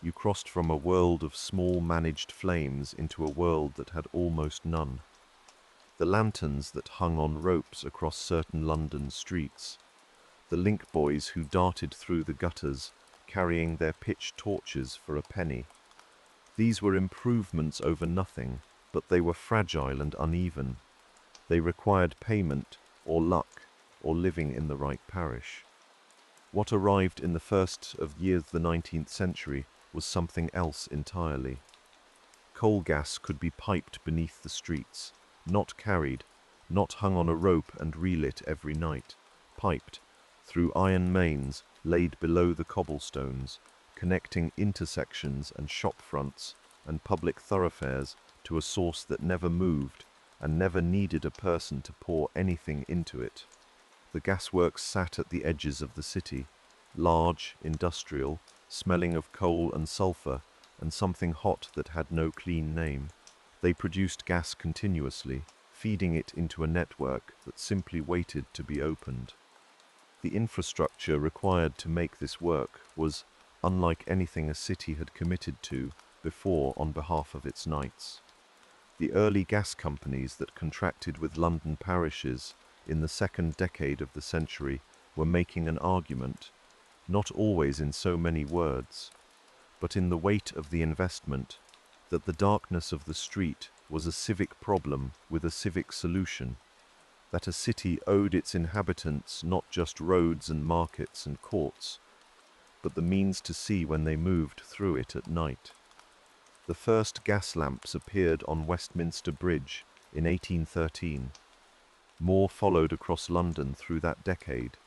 you crossed from a world of small managed flames into a world that had almost none. The lanterns that hung on ropes across certain London streets, the link boys who darted through the gutters carrying their pitch torches for a penny. These were improvements over nothing, but they were fragile and uneven. They required payment, or luck, or living in the right parish. What arrived in the first of years of the 19th century was something else entirely. Coal gas could be piped beneath the streets, not carried, not hung on a rope and relit every night, piped through iron mains laid below the cobblestones, connecting intersections and shop fronts and public thoroughfares to a source that never moved and never needed a person to pour anything into it. The gasworks sat at the edges of the city, large, industrial, smelling of coal and sulphur and something hot that had no clean name. They produced gas continuously, feeding it into a network that simply waited to be opened. The infrastructure required to make this work was unlike anything a city had committed to before on behalf of its knights. The early gas companies that contracted with London parishes in the second decade of the century were making an argument, not always in so many words, but in the weight of the investment, that the darkness of the street was a civic problem with a civic solution, that a city owed its inhabitants not just roads and markets and courts, but the means to see when they moved through it at night. The first gas lamps appeared on Westminster Bridge in 1813. More followed across London through that decade,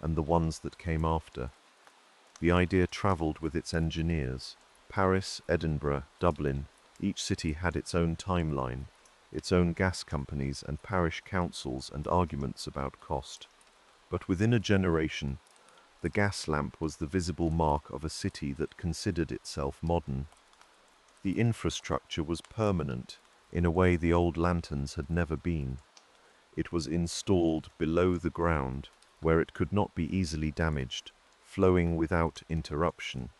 and the ones that came after. The idea travelled with its engineers. Paris, Edinburgh, Dublin, each city had its own timeline, its own gas companies and parish councils and arguments about cost. But within a generation, the gas lamp was the visible mark of a city that considered itself modern. The infrastructure was permanent, in a way the old lanterns had never been. It was installed below the ground, where it could not be easily damaged, flowing without interruption,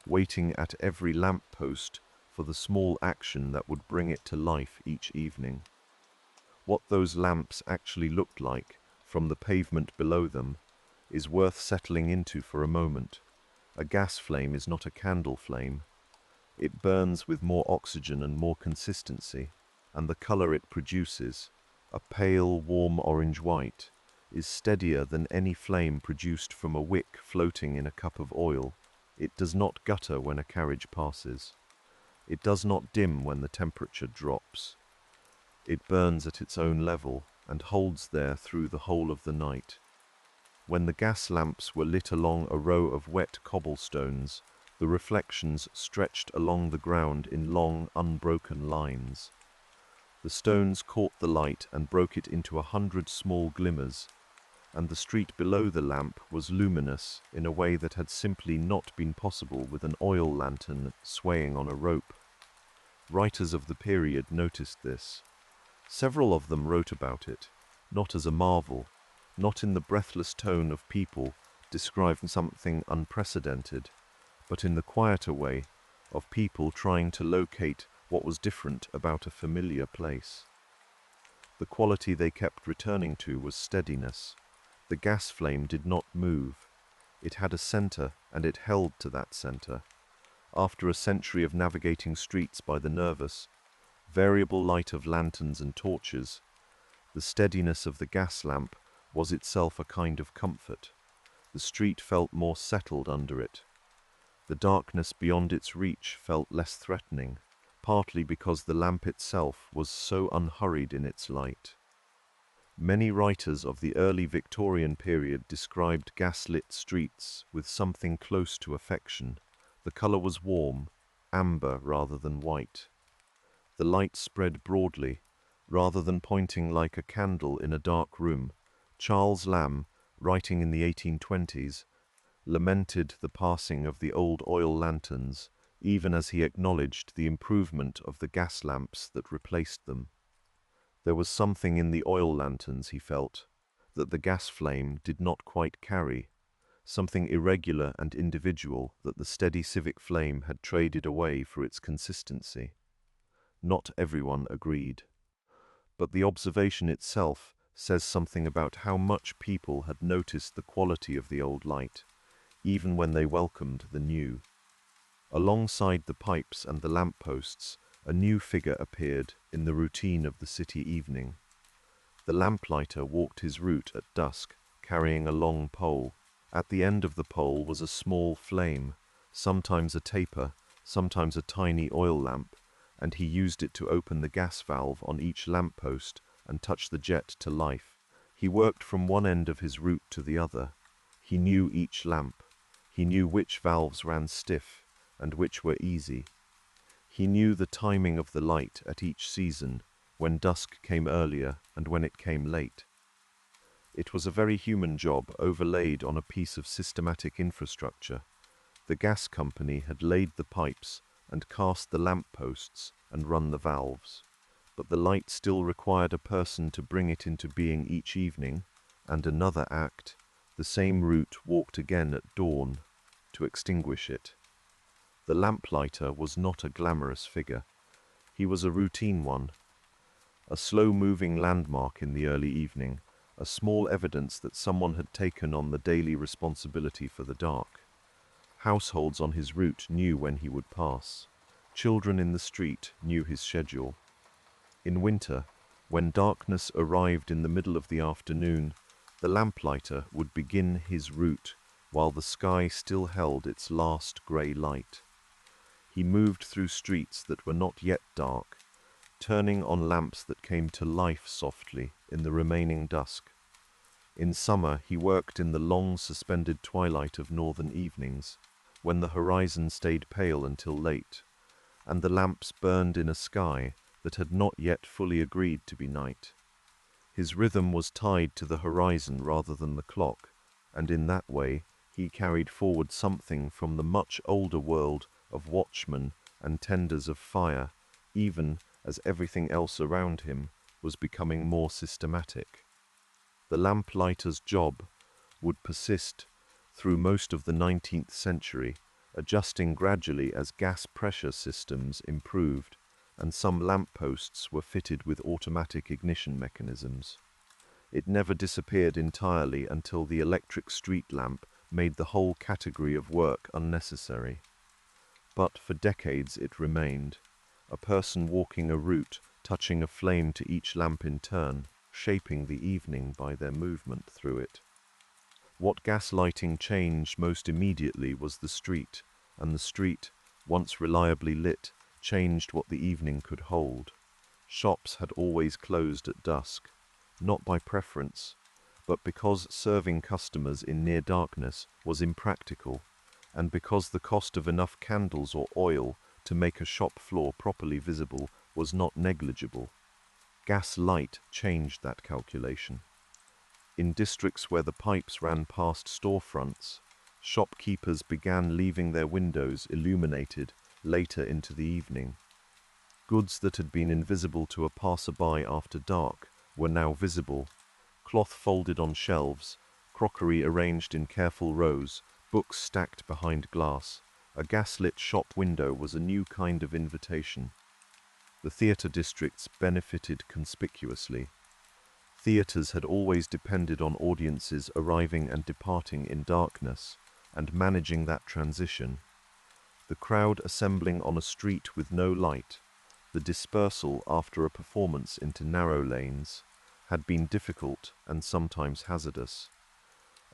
waiting at every lamp post for the small action that would bring it to life each evening. What those lamps actually looked like, from the pavement below them, is worth settling into for a moment. A gas flame is not a candle flame. It burns with more oxygen and more consistency, and the color it produces, a pale, warm orange-white, is steadier than any flame produced from a wick floating in a cup of oil. It does not gutter when a carriage passes. It does not dim when the temperature drops. It burns at its own level and holds there through the whole of the night. When the gas lamps were lit along a row of wet cobblestones, the reflections stretched along the ground in long, unbroken lines. The stones caught the light and broke it into 100 small glimmers, and the street below the lamp was luminous in a way that had simply not been possible with an oil lantern swaying on a rope. Writers of the period noticed this. Several of them wrote about it, not as a marvel, not in the breathless tone of people describing something unprecedented, but in the quieter way of people trying to locate what was different about a familiar place. The quality they kept returning to was steadiness. The gas flame did not move. It had a center, and it held to that center. After a century of navigating streets by the nervous, variable light of lanterns and torches, the steadiness of the gas lamp was itself a kind of comfort. The street felt more settled under it. The darkness beyond its reach felt less threatening, partly because the lamp itself was so unhurried in its light. Many writers of the early Victorian period described gas-lit streets with something close to affection. The color was warm, amber rather than white. The light spread broadly, rather than pointing like a candle in a dark room. Charles Lamb, writing in the 1820s, lamented the passing of the old oil lanterns, even as he acknowledged the improvement of the gas lamps that replaced them. There was something in the oil lanterns, he felt, that the gas flame did not quite carry, something irregular and individual that the steady civic flame had traded away for its consistency. Not everyone agreed. But the observation itself says something about how much people had noticed the quality of the old light, even when they welcomed the new. Alongside the pipes and the lampposts, a new figure appeared in the routine of the city evening. The lamplighter walked his route at dusk, carrying a long pole. At the end of the pole was a small flame, sometimes a taper, sometimes a tiny oil lamp, and he used it to open the gas valve on each lamppost and touch the jet to life. He worked from one end of his route to the other. He knew each lamp. He knew which valves ran stiff and which were easy. He knew the timing of the light at each season, when dusk came earlier and when it came late. It was a very human job overlaid on a piece of systematic infrastructure. The gas company had laid the pipes and cast the lampposts and run the valves. But the light still required a person to bring it into being each evening, and another act, the same route walked again at dawn, to extinguish it. The lamplighter was not a glamorous figure. He was a routine one, a slow-moving landmark in the early evening, a small evidence that someone had taken on the daily responsibility for the dark. Households on his route knew when he would pass. Children in the street knew his schedule. In winter, when darkness arrived in the middle of the afternoon, the lamplighter would begin his route while the sky still held its last grey light. He moved through streets that were not yet dark, turning on lamps that came to life softly in the remaining dusk. In summer, he worked in the long suspended twilight of northern evenings, when the horizon stayed pale until late, and the lamps burned in a sky that had not yet fully agreed to be night. His rhythm was tied to the horizon rather than the clock, and in that way he carried forward something from the much older world of watchmen and tenders of fire, even as everything else around him was becoming more systematic. The lamplighter's job would persist through most of the 19th century, adjusting gradually as gas pressure systems improved, and some lampposts were fitted with automatic ignition mechanisms. It never disappeared entirely until the electric street lamp made the whole category of work unnecessary. But for decades it remained, a person walking a route, touching a flame to each lamp in turn, shaping the evening by their movement through it. What gas lighting changed most immediately was the street, and the street, once reliably lit, changed what the evening could hold. Shops had always closed at dusk, not by preference, but because serving customers in near darkness was impractical, and because the cost of enough candles or oil to make a shop floor properly visible was not negligible. Gas light changed that calculation. In districts where the pipes ran past storefronts, shopkeepers began leaving their windows illuminated later into the evening. Goods that had been invisible to a passerby after dark were now visible. Cloth folded on shelves, crockery arranged in careful rows, books stacked behind glass. A gas-lit shop window was a new kind of invitation. The theatre districts benefited conspicuously. Theatres had always depended on audiences arriving and departing in darkness, and managing that transition. The crowd assembling on a street with no light, the dispersal after a performance into narrow lanes, had been difficult and sometimes hazardous.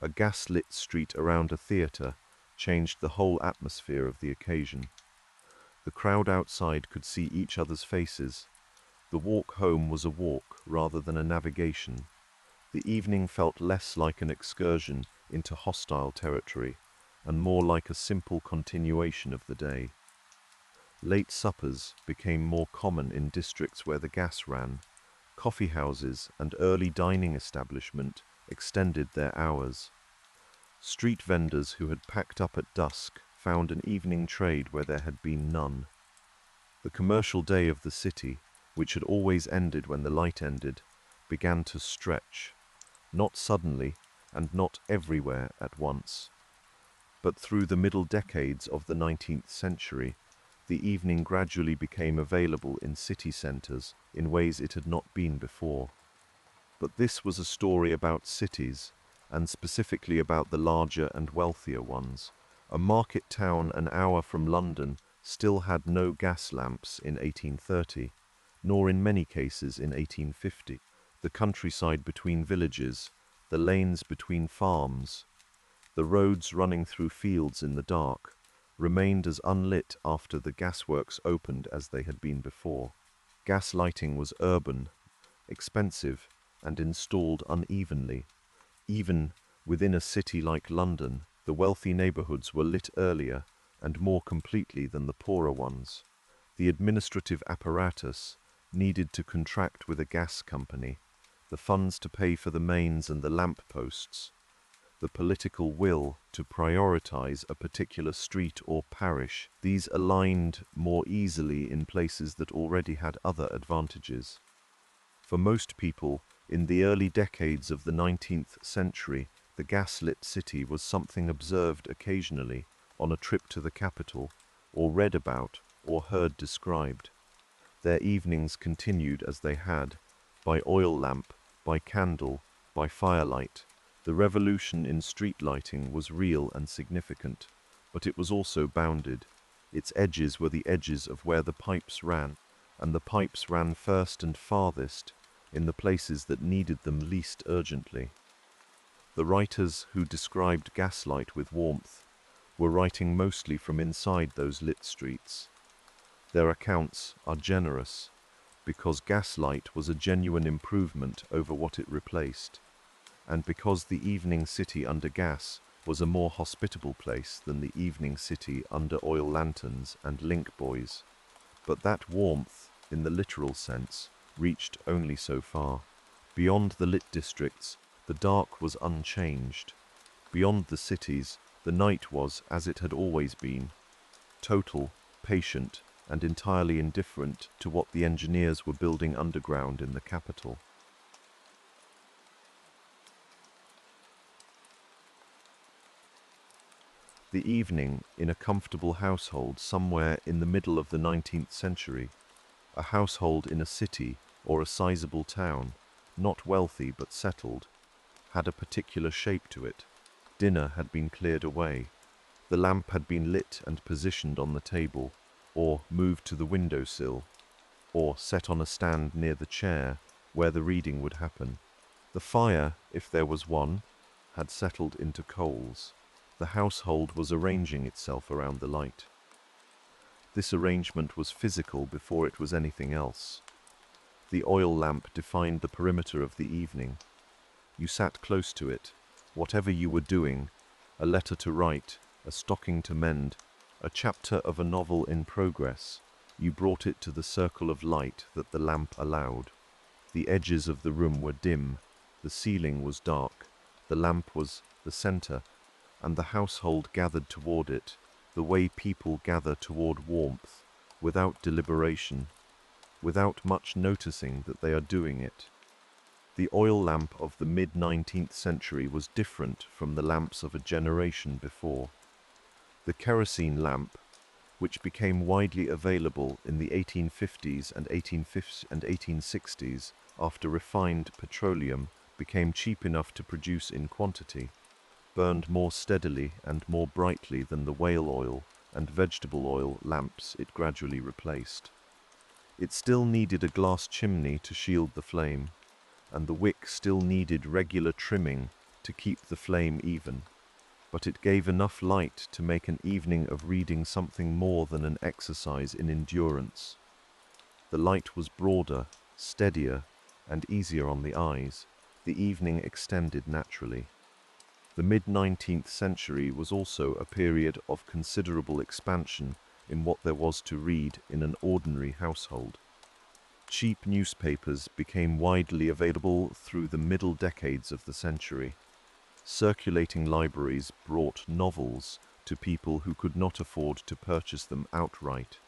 A gas-lit street around a theatre changed the whole atmosphere of the occasion. The crowd outside could see each other's faces. The walk home was a walk rather than a navigation. The evening felt less like an excursion into hostile territory and more like a simple continuation of the day. Late suppers became more common in districts where the gas ran. Coffee houses and early dining establishments extended their hours. Street vendors who had packed up at dusk found an evening trade where there had been none. The commercial day of the city, which had always ended when the light ended, began to stretch, not suddenly and not everywhere at once. But through the middle decades of the 19th century, the evening gradually became available in city centres in ways it had not been before. But this was a story about cities, and specifically about the larger and wealthier ones. A market town an hour from London still had no gas lamps in 1830, nor in many cases in 1850. The countryside between villages, the lanes between farms, the roads running through fields in the dark, remained as unlit after the gasworks opened as they had been before. Gas lighting was urban, expensive, and installed unevenly. Even within a city like London, the wealthy neighbourhoods were lit earlier and more completely than the poorer ones. The administrative apparatus needed to contract with a gas company, the funds to pay for the mains and the lamp posts, the political will to prioritize a particular street or parish. These aligned more easily in places that already had other advantages. For most people, in the early decades of the 19th century, the gas-lit city was something observed occasionally on a trip to the capital, or read about, or heard described. Their evenings continued as they had, by oil lamp, by candle, by firelight. The revolution in street lighting was real and significant, but it was also bounded. Its edges were the edges of where the pipes ran, and the pipes ran first and farthest, in the places that needed them least urgently. The writers who described gaslight with warmth were writing mostly from inside those lit streets. Their accounts are generous, because gaslight was a genuine improvement over what it replaced, and because the evening city under gas was a more hospitable place than the evening city under oil lanterns and link buoys. But that warmth, in the literal sense, reached only so far. Beyond the lit districts, the dark was unchanged. Beyond the cities, the night was as it had always been, total, patient, and entirely indifferent to what the engineers were building underground in the capital. The evening in a comfortable household somewhere in the middle of the 19th century, a household in a city or a sizable town, not wealthy but settled, had a particular shape to it. Dinner had been cleared away. The lamp had been lit and positioned on the table, or moved to the windowsill, or set on a stand near the chair where the reading would happen. The fire, if there was one, had settled into coals. The household was arranging itself around the light. This arrangement was physical before it was anything else. The oil lamp defined the perimeter of the evening. You sat close to it, whatever you were doing, a letter to write, a stocking to mend, a chapter of a novel in progress, you brought it to the circle of light that the lamp allowed. The edges of the room were dim, the ceiling was dark, the lamp was the center, and the household gathered toward it, the way people gather toward warmth, without deliberation, without much noticing that they are doing it. The oil lamp of the mid-19th century was different from the lamps of a generation before. The kerosene lamp, which became widely available in the 1850s and 1860s after refined petroleum became cheap enough to produce in quantity, burned more steadily and more brightly than the whale oil and vegetable oil lamps it gradually replaced. It still needed a glass chimney to shield the flame, and the wick still needed regular trimming to keep the flame even, but it gave enough light to make an evening of reading something more than an exercise in endurance. The light was broader, steadier, and easier on the eyes. The evening extended naturally. The mid-19th century was also a period of considerable expansion in what there was to read in an ordinary household. Cheap newspapers became widely available through the middle decades of the century. Circulating libraries brought novels to people who could not afford to purchase them outright.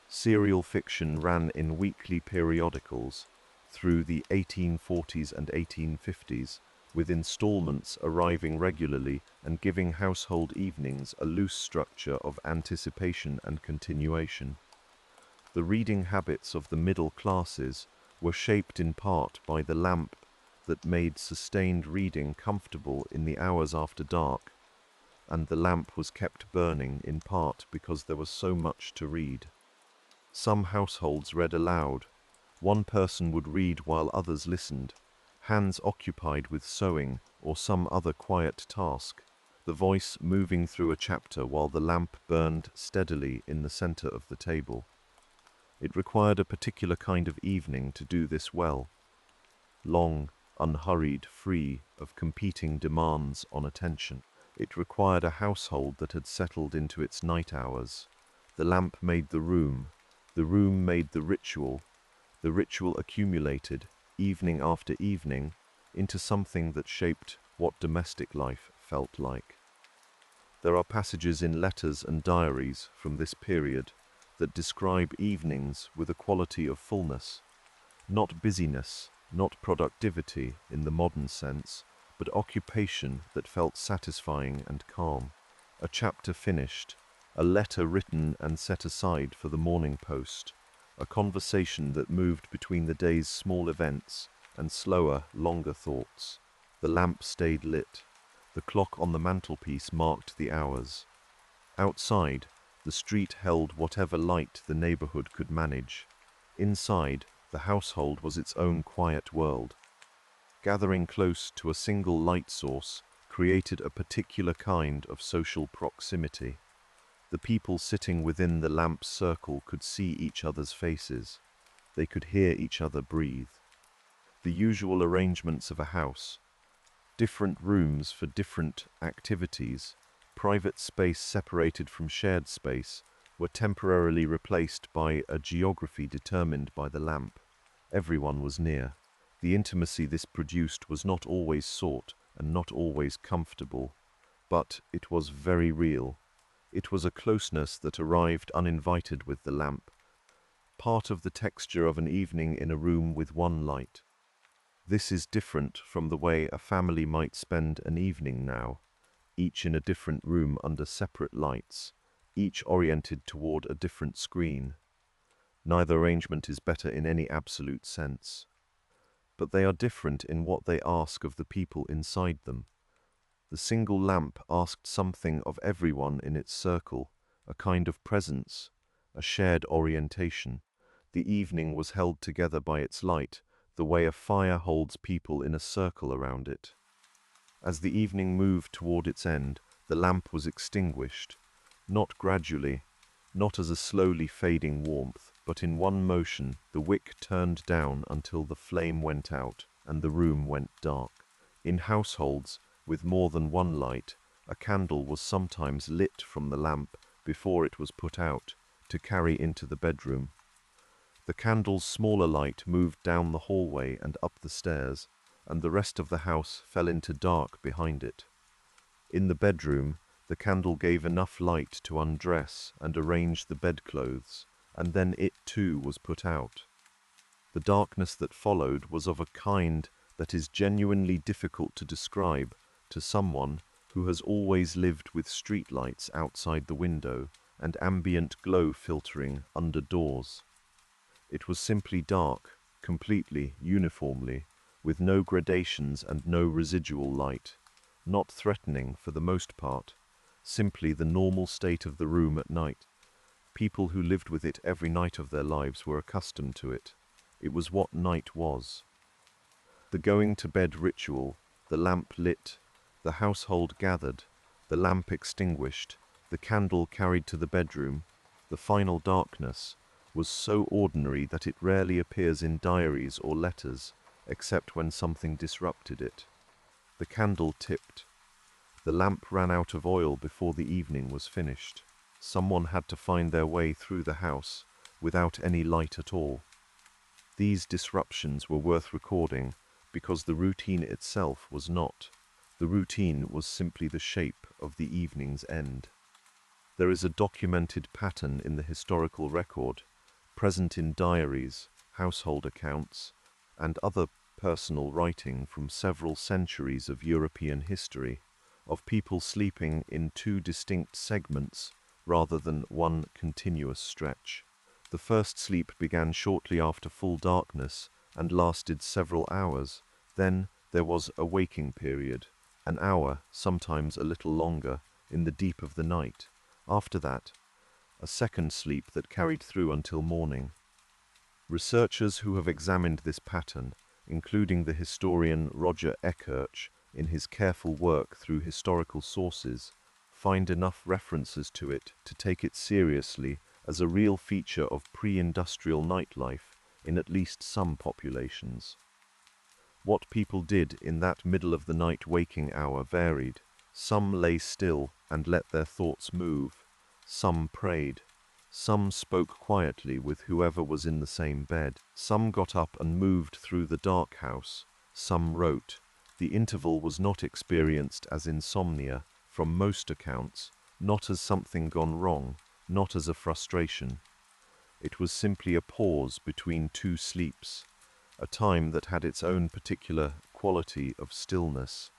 Serial fiction ran in weekly periodicals through the 1840s and 1850s, with installments arriving regularly and giving household evenings a loose structure of anticipation and continuation. The reading habits of the middle classes were shaped in part by the lamp that made sustained reading comfortable in the hours after dark, and the lamp was kept burning in part because there was so much to read. Some households read aloud. One person would read while others listened, hands occupied with sewing or some other quiet task, the voice moving through a chapter while the lamp burned steadily in the center of the table. It required a particular kind of evening to do this well. Long, unhurried, free of competing demands on attention. It required a household that had settled into its night hours. The lamp made the room made the ritual accumulated, evening after evening, into something that shaped what domestic life felt like. There are passages in letters and diaries from this period that describe evenings with a quality of fullness, not busyness, not productivity in the modern sense, but occupation that felt satisfying and calm. A chapter finished, a letter written and set aside for the morning post, a conversation that moved between the day's small events and slower, longer thoughts. The lamp stayed lit. The clock on the mantelpiece marked the hours. Outside, the street held whatever light the neighborhood could manage. Inside, the household was its own quiet world. Gathering close to a single light source created a particular kind of social proximity. The people sitting within the lamp's circle could see each other's faces. They could hear each other breathe. The usual arrangements of a house, different rooms for different activities, private space separated from shared space, were temporarily replaced by a geography determined by the lamp. Everyone was near. The intimacy this produced was not always sought and not always comfortable, but it was very real. It was a closeness that arrived uninvited with the lamp, part of the texture of an evening in a room with one light. This is different from the way a family might spend an evening now, each in a different room under separate lights, each oriented toward a different screen. Neither arrangement is better in any absolute sense, but they are different in what they ask of the people inside them. The single lamp asked something of everyone in its circle, a kind of presence, a shared orientation. The evening was held together by its light, the way a fire holds people in a circle around it. As the evening moved toward its end, the lamp was extinguished, not gradually, not as a slowly fading warmth, but in one motion the wick turned down until the flame went out and the room went dark. In households with more than one light, a candle was sometimes lit from the lamp before it was put out, to carry into the bedroom. The candle's smaller light moved down the hallway and up the stairs, and the rest of the house fell into dark behind it. In the bedroom, the candle gave enough light to undress and arrange the bedclothes, and then it too was put out. The darkness that followed was of a kind that is genuinely difficult to describe to someone who has always lived with streetlights outside the window and ambient glow filtering under doors. It was simply dark, completely, uniformly, with no gradations and no residual light, not threatening for the most part, simply the normal state of the room at night. People who lived with it every night of their lives were accustomed to it. It was what night was. The going-to-bed ritual, the lamp lit, the household gathered, the lamp extinguished, the candle carried to the bedroom, the final darkness, was so ordinary that it rarely appears in diaries or letters, except when something disrupted it. The candle tipped. The lamp ran out of oil before the evening was finished. Someone had to find their way through the house without any light at all. These disruptions were worth recording because the routine itself was not. The routine was simply the shape of the evening's end. There is a documented pattern in the historical record, present in diaries, household accounts, and other personal writing from several centuries of European history, of people sleeping in two distinct segments rather than one continuous stretch. The first sleep began shortly after full darkness and lasted several hours. Then there was a waking period, an hour, sometimes a little longer, in the deep of the night. After that, a second sleep that carried through until morning. Researchers who have examined this pattern, including the historian Roger Ekirch in his careful work through historical sources, find enough references to it to take it seriously as a real feature of pre-industrial nightlife in at least some populations. What people did in that middle-of-the-night waking hour varied. Some lay still and let their thoughts move. Some prayed. Some spoke quietly with whoever was in the same bed. Some got up and moved through the dark house. Some wrote. The interval was not experienced as insomnia, from most accounts, not as something gone wrong, not as a frustration. It was simply a pause between two sleeps, a time that had its own particular quality of stillness,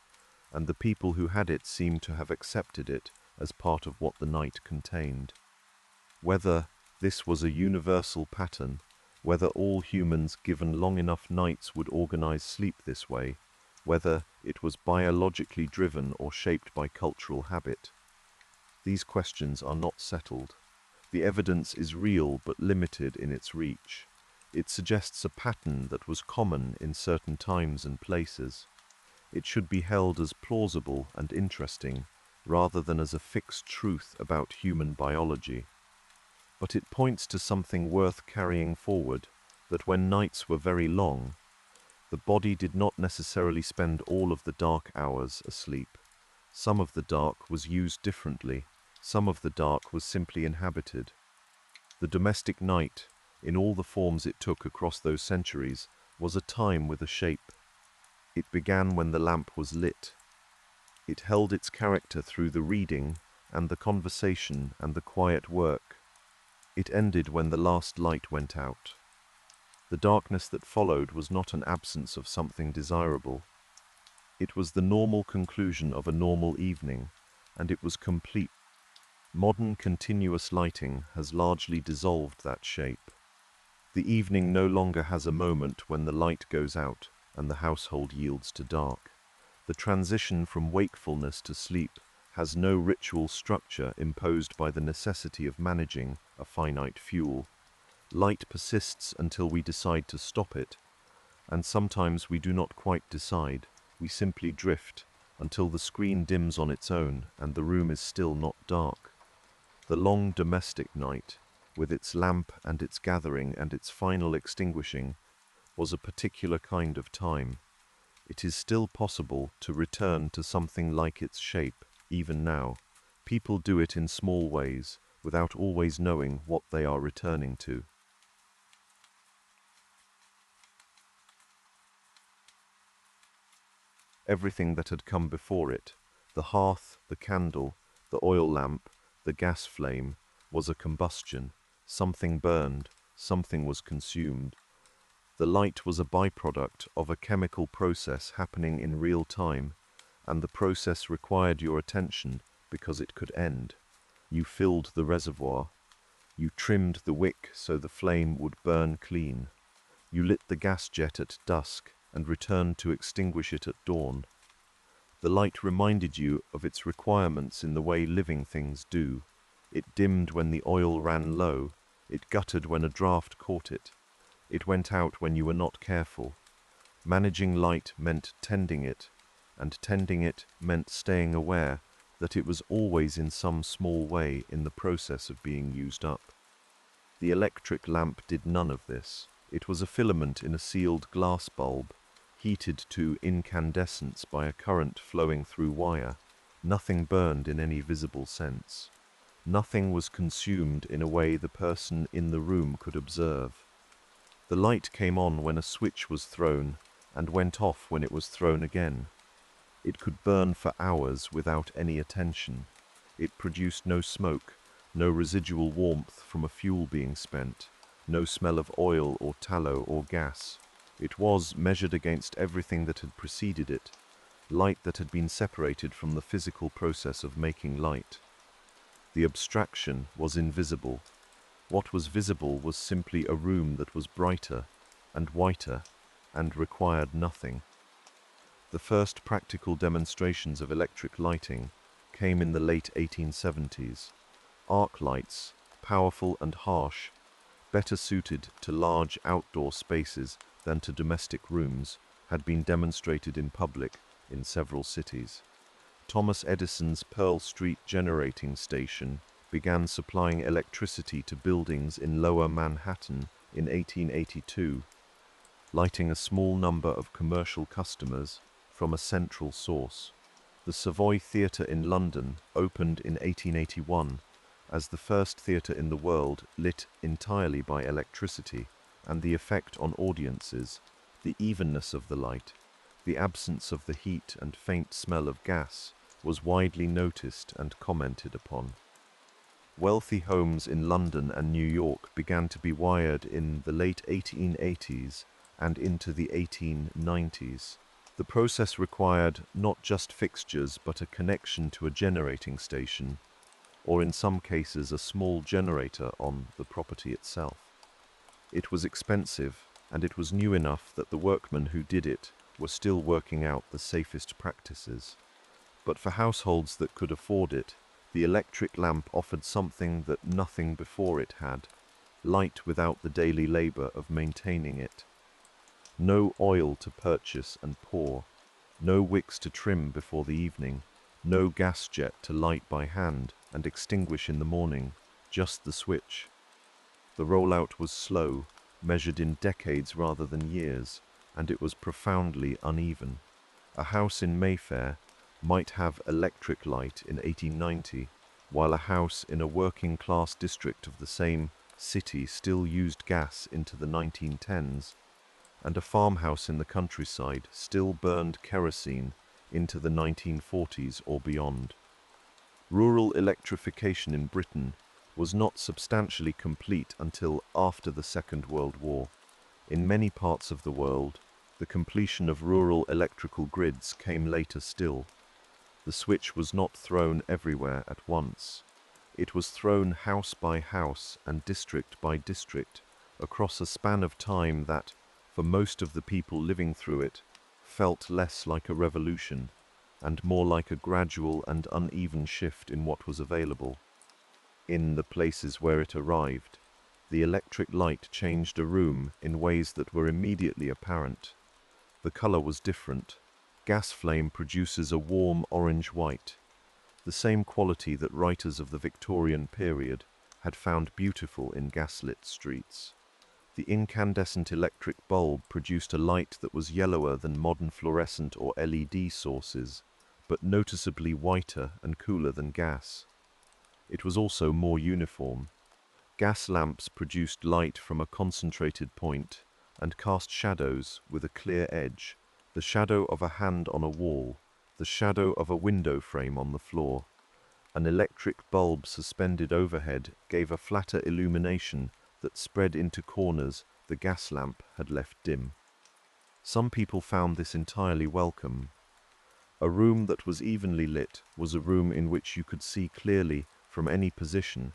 and the people who had it seemed to have accepted it as part of what the night contained. Whether this was a universal pattern, whether all humans given long enough nights would organize sleep this way, whether it was biologically driven or shaped by cultural habit, these questions are not settled. The evidence is real but limited in its reach. It suggests a pattern that was common in certain times and places. It should be held as plausible and interesting, rather than as a fixed truth about human biology. But it points to something worth carrying forward, that when nights were very long, the body did not necessarily spend all of the dark hours asleep. Some of the dark was used differently. Some of the dark was simply inhabited. The domestic night, in all the forms it took across those centuries, was a time with a shape. It began when the lamp was lit. It held its character through the reading and the conversation and the quiet work. It ended when the last light went out. The darkness that followed was not an absence of something desirable. It was the normal conclusion of a normal evening, and it was complete. Modern continuous lighting has largely dissolved that shape. The evening no longer has a moment when the light goes out and the household yields to dark. The transition from wakefulness to sleep has no ritual structure imposed by the necessity of managing a finite fuel. Light persists until we decide to stop it, and sometimes we do not quite decide. We simply drift until the screen dims on its own and the room is still not dark. The long domestic night, with its lamp and its gathering and its final extinguishing, was a particular kind of time. It is still possible to return to something like its shape, even now. People do it in small ways, without always knowing what they are returning to. Everything that had come before it, the hearth, the candle, the oil lamp, the gas flame, was a combustion. Something burned, something was consumed. The light was a byproduct of a chemical process happening in real time, and the process required your attention because it could end. You filled the reservoir. You trimmed the wick so the flame would burn clean. You lit the gas jet at dusk and returned to extinguish it at dawn. The light reminded you of its requirements in the way living things do. It dimmed when the oil ran low. It guttered when a draft caught it. It went out when you were not careful. Managing light meant tending it, and tending it meant staying aware that it was always in some small way in the process of being used up. The electric lamp did none of this. It was a filament in a sealed glass bulb, heated to incandescence by a current flowing through wire. Nothing burned in any visible sense. Nothing was consumed in a way the person in the room could observe. The light came on when a switch was thrown and went off when it was thrown again. It could burn for hours without any attention. It produced no smoke, no residual warmth from a fuel being spent, no smell of oil or tallow or gas. It was, measured against everything that had preceded it, light that had been separated from the physical process of making light. The abstraction was invisible. What was visible was simply a room that was brighter and whiter and required nothing. The first practical demonstrations of electric lighting came in the late 1870s. Arc lights, powerful and harsh, better suited to large outdoor spaces than to domestic rooms, had been demonstrated in public in several cities. Thomas Edison's Pearl Street generating station began supplying electricity to buildings in Lower Manhattan in 1882, lighting a small number of commercial customers from a central source. The Savoy Theatre in London opened in 1881 as the first theatre in the world lit entirely by electricity, and the effect on audiences, the evenness of the light, the absence of the heat and faint smell of gas, was widely noticed and commented upon. Wealthy homes in London and New York began to be wired in the late 1880s and into the 1890s. The process required not just fixtures but a connection to a generating station, or in some cases a small generator on the property itself. It was expensive, and it was new enough that the workmen who did it were still working out the safest practices. But for households that could afford it, the electric lamp offered something that nothing before it had: light without the daily labor of maintaining it. No oil to purchase and pour, no wicks to trim before the evening, no gas jet to light by hand and extinguish in the morning, just the switch. The rollout was slow, measured in decades rather than years, and it was profoundly uneven. A house in Mayfair might have electric light in 1890, while a house in a working-class district of the same city still used gas into the 1910s, and a farmhouse in the countryside still burned kerosene into the 1940s or beyond. Rural electrification in Britain was not substantially complete until after the Second World War. In many parts of the world, the completion of rural electrical grids came later still. The switch was not thrown everywhere at once. It was thrown house by house and district by district across a span of time that, for most of the people living through it, felt less like a revolution and more like a gradual and uneven shift in what was available. In the places where it arrived, the electric light changed a room in ways that were immediately apparent. The color was different. Gas flame produces a warm orange-white, the same quality that writers of the Victorian period had found beautiful in gaslit streets. The incandescent electric bulb produced a light that was yellower than modern fluorescent or LED sources, but noticeably whiter and cooler than gas. It was also more uniform. Gas lamps produced light from a concentrated point and cast shadows with a clear edge, the shadow of a hand on a wall, the shadow of a window frame on the floor. An electric bulb suspended overhead gave a flatter illumination that spread into corners the gas lamp had left dim. Some people found this entirely welcome. A room that was evenly lit was a room in which you could see clearly from any position,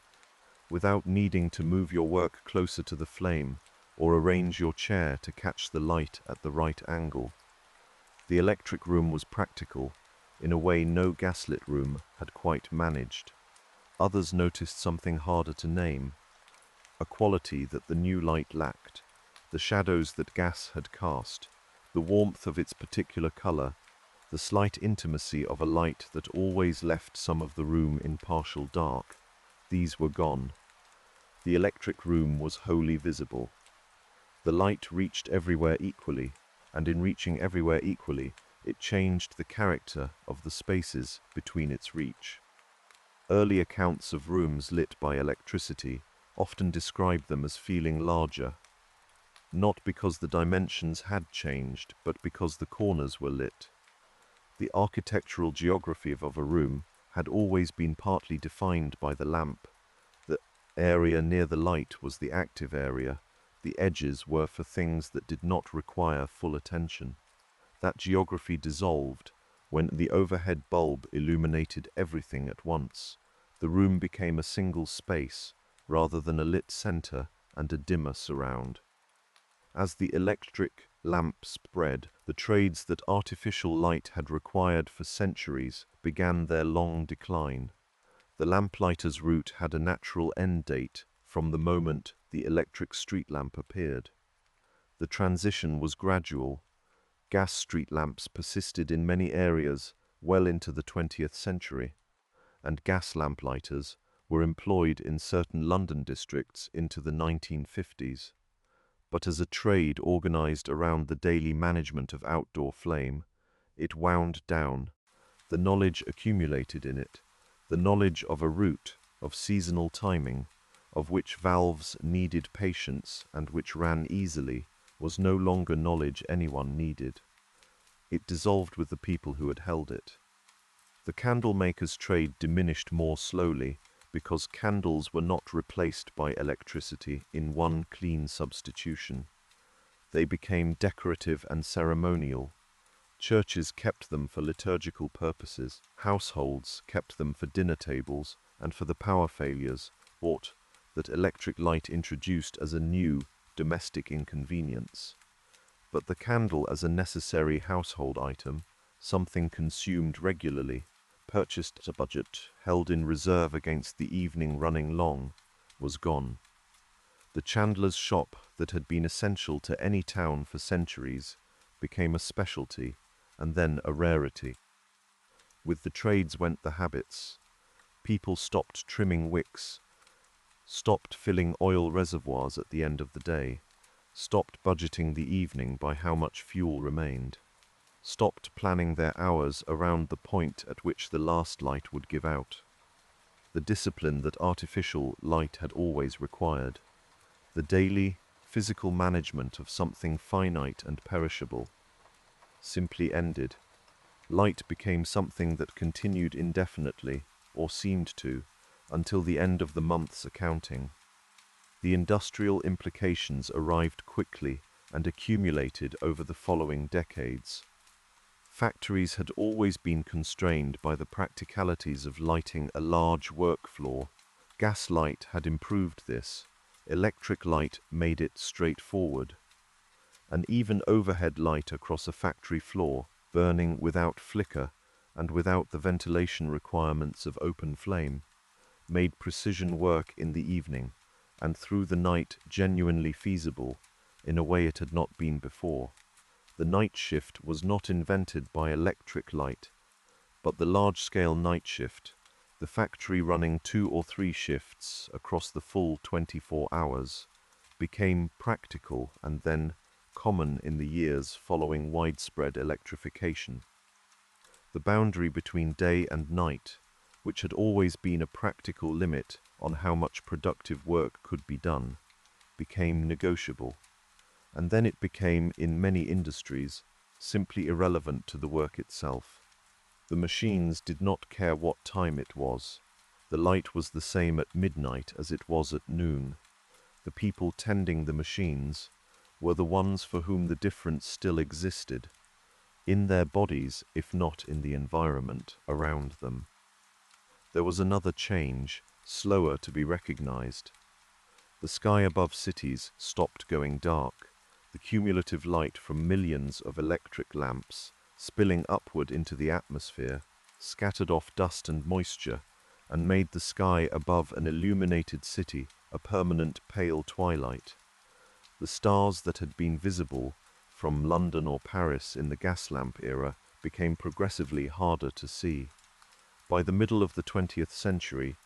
without needing to move your work closer to the flame or arrange your chair to catch the light at the right angle. The electric room was practical, in a way no gaslit room had quite managed. Others noticed something harder to name, a quality that the new light lacked, the shadows that gas had cast, the warmth of its particular color, the slight intimacy of a light that always left some of the room in partial dark. These were gone. The electric room was wholly visible. The light reached everywhere equally, and in reaching everywhere equally, it changed the character of the spaces between its reach. Early accounts of rooms lit by electricity often describe them as feeling larger, not because the dimensions had changed, but because the corners were lit. The architectural geography of a room had always been partly defined by the lamp. The area near the light was the active area. The edges were for things that did not require full attention. That geography dissolved when the overhead bulb illuminated everything at once. The room became a single space, rather than a lit center and a dimmer surround. As the electric lamp spread, the trades that artificial light had required for centuries began their long decline. The lamplighter's route had a natural end date from the moment the electric street lamp appeared. The transition was gradual. Gas street lamps persisted in many areas well into the 20th century, and gas lamplighters were employed in certain London districts into the 1950s. But as a trade organized around the daily management of outdoor flame, it wound down. The knowledge accumulated in it, the knowledge of a route, of seasonal timing, of which valves needed patience and which ran easily, was no longer knowledge anyone needed. It dissolved with the people who had held it. The candlemaker's trade diminished more slowly because candles were not replaced by electricity in one clean substitution. They became decorative and ceremonial. Churches kept them for liturgical purposes. Households kept them for dinner tables and for the power failures bought that electric light introduced as a new domestic inconvenience. But the candle as a necessary household item, something consumed regularly, purchased at a budget, held in reserve against the evening running long, was gone. The chandler's shop that had been essential to any town for centuries became a specialty and then a rarity. With the trades went the habits. People stopped trimming wicks, stopped filling oil reservoirs at the end of the day, stopped budgeting the evening by how much fuel remained, stopped planning their hours around the point at which the last light would give out. The discipline that artificial light had always required, the daily, physical management of something finite and perishable, simply ended. Light became something that continued indefinitely, or seemed to, until the end of the month's accounting. The industrial implications arrived quickly and accumulated over the following decades. Factories had always been constrained by the practicalities of lighting a large work floor. Gas light had improved this. Electric light made it straightforward. An even overhead light across a factory floor, burning without flicker and without the ventilation requirements of open flame, made precision work in the evening and through the night genuinely feasible in a way it had not been before. The night shift was not invented by electric light, but the large-scale night shift, the factory running 2 or 3 shifts across the full 24 hours, became practical and then common in the years following widespread electrification. The boundary between day and night, which had always been a practical limit on how much productive work could be done, became negotiable. And then it became, in many industries, simply irrelevant to the work itself. The machines did not care what time it was. The light was the same at midnight as it was at noon. The people tending the machines were the ones for whom the difference still existed, in their bodies if not in the environment around them. there was another change, slower to be recognized. The sky above cities stopped going dark, the cumulative light from millions of electric lamps, spilling upward into the atmosphere, scattered off dust and moisture, and made the sky above an illuminated city a permanent pale twilight. The stars that had been visible from London or Paris in the gas lamp era became progressively harder to see. By the middle of the 20th century,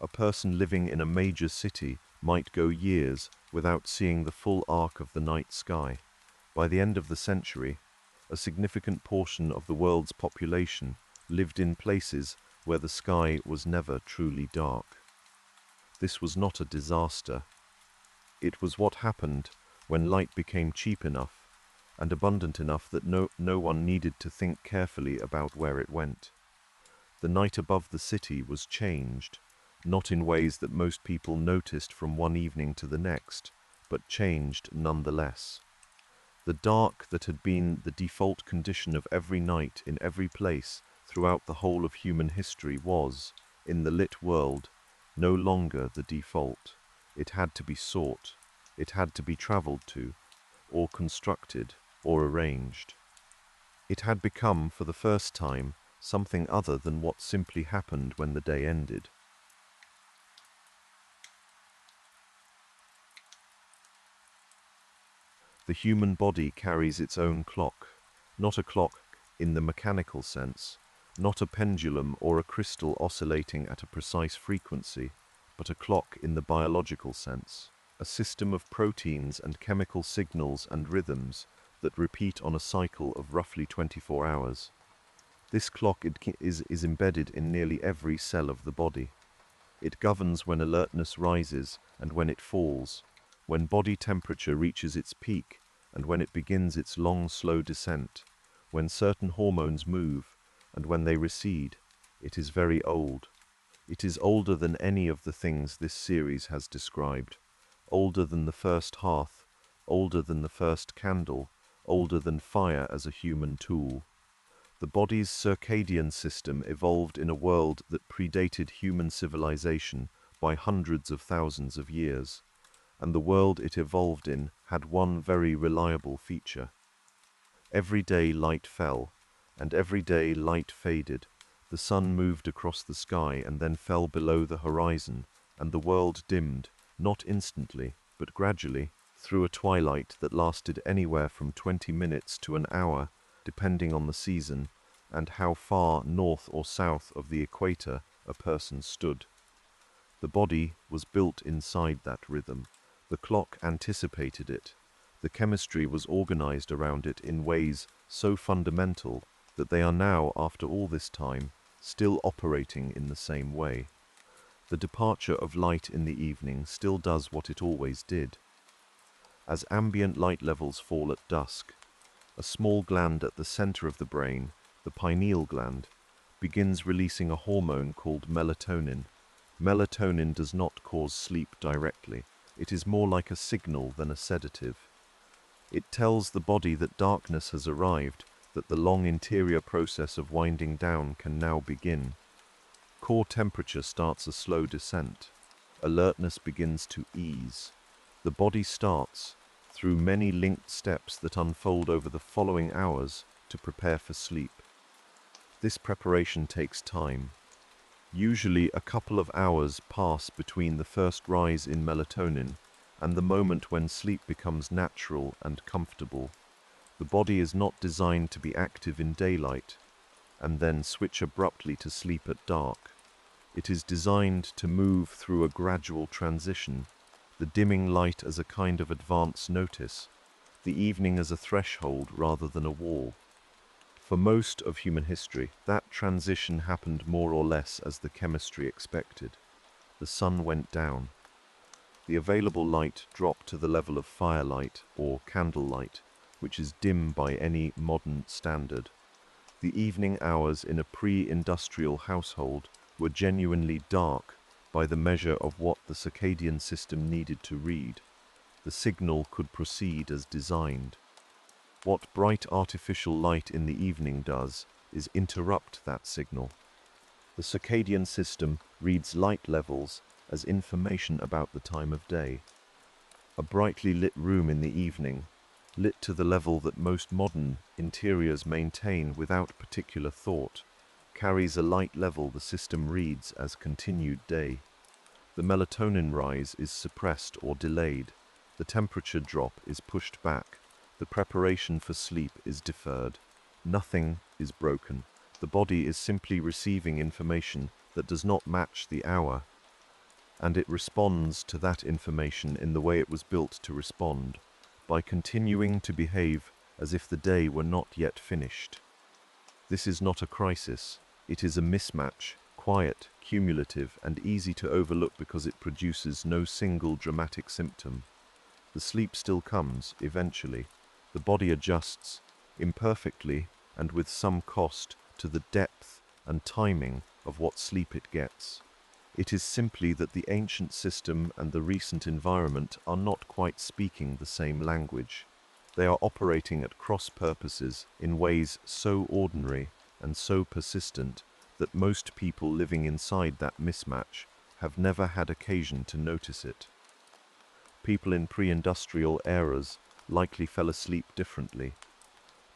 a person living in a major city might go years without seeing the full arc of the night sky. By the end of the century, a significant portion of the world's population lived in places where the sky was never truly dark. This was not a disaster. It was what happened when light became cheap enough and abundant enough that no one needed to think carefully about where it went. The night above the city was changed, not in ways that most people noticed from one evening to the next, but changed nonetheless. The dark that had been the default condition of every night in every place throughout the whole of human history was, in the lit world, no longer the default. It had to be sought, it had to be traveled to, or constructed, or arranged. It had become, for the first time, something other than what simply happened when the day ended. The human body carries its own clock, not a clock in the mechanical sense, not a pendulum or a crystal oscillating at a precise frequency, but a clock in the biological sense, a system of proteins and chemical signals and rhythms that repeat on a cycle of roughly 24 hours. This clock is embedded in nearly every cell of the body. It governs when alertness rises and when it falls, when body temperature reaches its peak and when it begins its long, slow descent, when certain hormones move and when they recede. It is very old. It is older than any of the things this series has described, older than the first hearth, older than the first candle, older than fire as a human tool. The body's circadian system evolved in a world that predated human civilization by hundreds of thousands of years, and the world it evolved in had one very reliable feature. Every day light fell, and every day light faded. The sun moved across the sky and then fell below the horizon, and the world dimmed, not instantly, but gradually, through a twilight that lasted anywhere from 20 minutes to an hour, depending on the season and how far north or south of the equator a person stood. The body was built inside that rhythm. The clock anticipated it. The chemistry was organized around it in ways so fundamental that they are now, after all this time, still operating in the same way. The departure of light in the evening still does what it always did. As ambient light levels fall at dusk, a small gland at the center of the brain, the pineal gland, begins releasing a hormone called melatonin. Melatonin does not cause sleep directly. It is more like a signal than a sedative. It tells the body that darkness has arrived, that the long interior process of winding down can now begin. Core temperature starts a slow descent. Alertness begins to ease. The body starts, through many linked steps that unfold over the following hours, to prepare for sleep. This preparation takes time. Usually a couple of hours pass between the first rise in melatonin and the moment when sleep becomes natural and comfortable. The body is not designed to be active in daylight and then switch abruptly to sleep at dark. It is designed to move through a gradual transition, the dimming light as a kind of advance notice, the evening as a threshold rather than a wall. For most of human history, that transition happened more or less as the chemistry expected. The sun went down. The available light dropped to the level of firelight or candlelight, which is dim by any modern standard. The evening hours in a pre-industrial household were genuinely dark by the measure of what the circadian system needed to read. The signal could proceed as designed. What bright artificial light in the evening does is interrupt that signal. The circadian system reads light levels as information about the time of day. A brightly lit room in the evening, lit to the level that most modern interiors maintain without particular thought, carries a light level the system reads as continued day. The melatonin rise is suppressed or delayed, the temperature drop is pushed back, the preparation for sleep is deferred. Nothing is broken. The body is simply receiving information that does not match the hour, and it responds to that information in the way it was built to respond, by continuing to behave as if the day were not yet finished. This is not a crisis, it is a mismatch, quiet, cumulative, and easy to overlook because it produces no single dramatic symptom. The sleep still comes, eventually. The body adjusts, imperfectly and with some cost, to the depth and timing of what sleep it gets. It is simply that the ancient system and the recent environment are not quite speaking the same language. They are operating at cross purposes in ways so ordinary and so persistent that most people living inside that mismatch have never had occasion to notice it. People in pre-industrial eras likely fell asleep differently.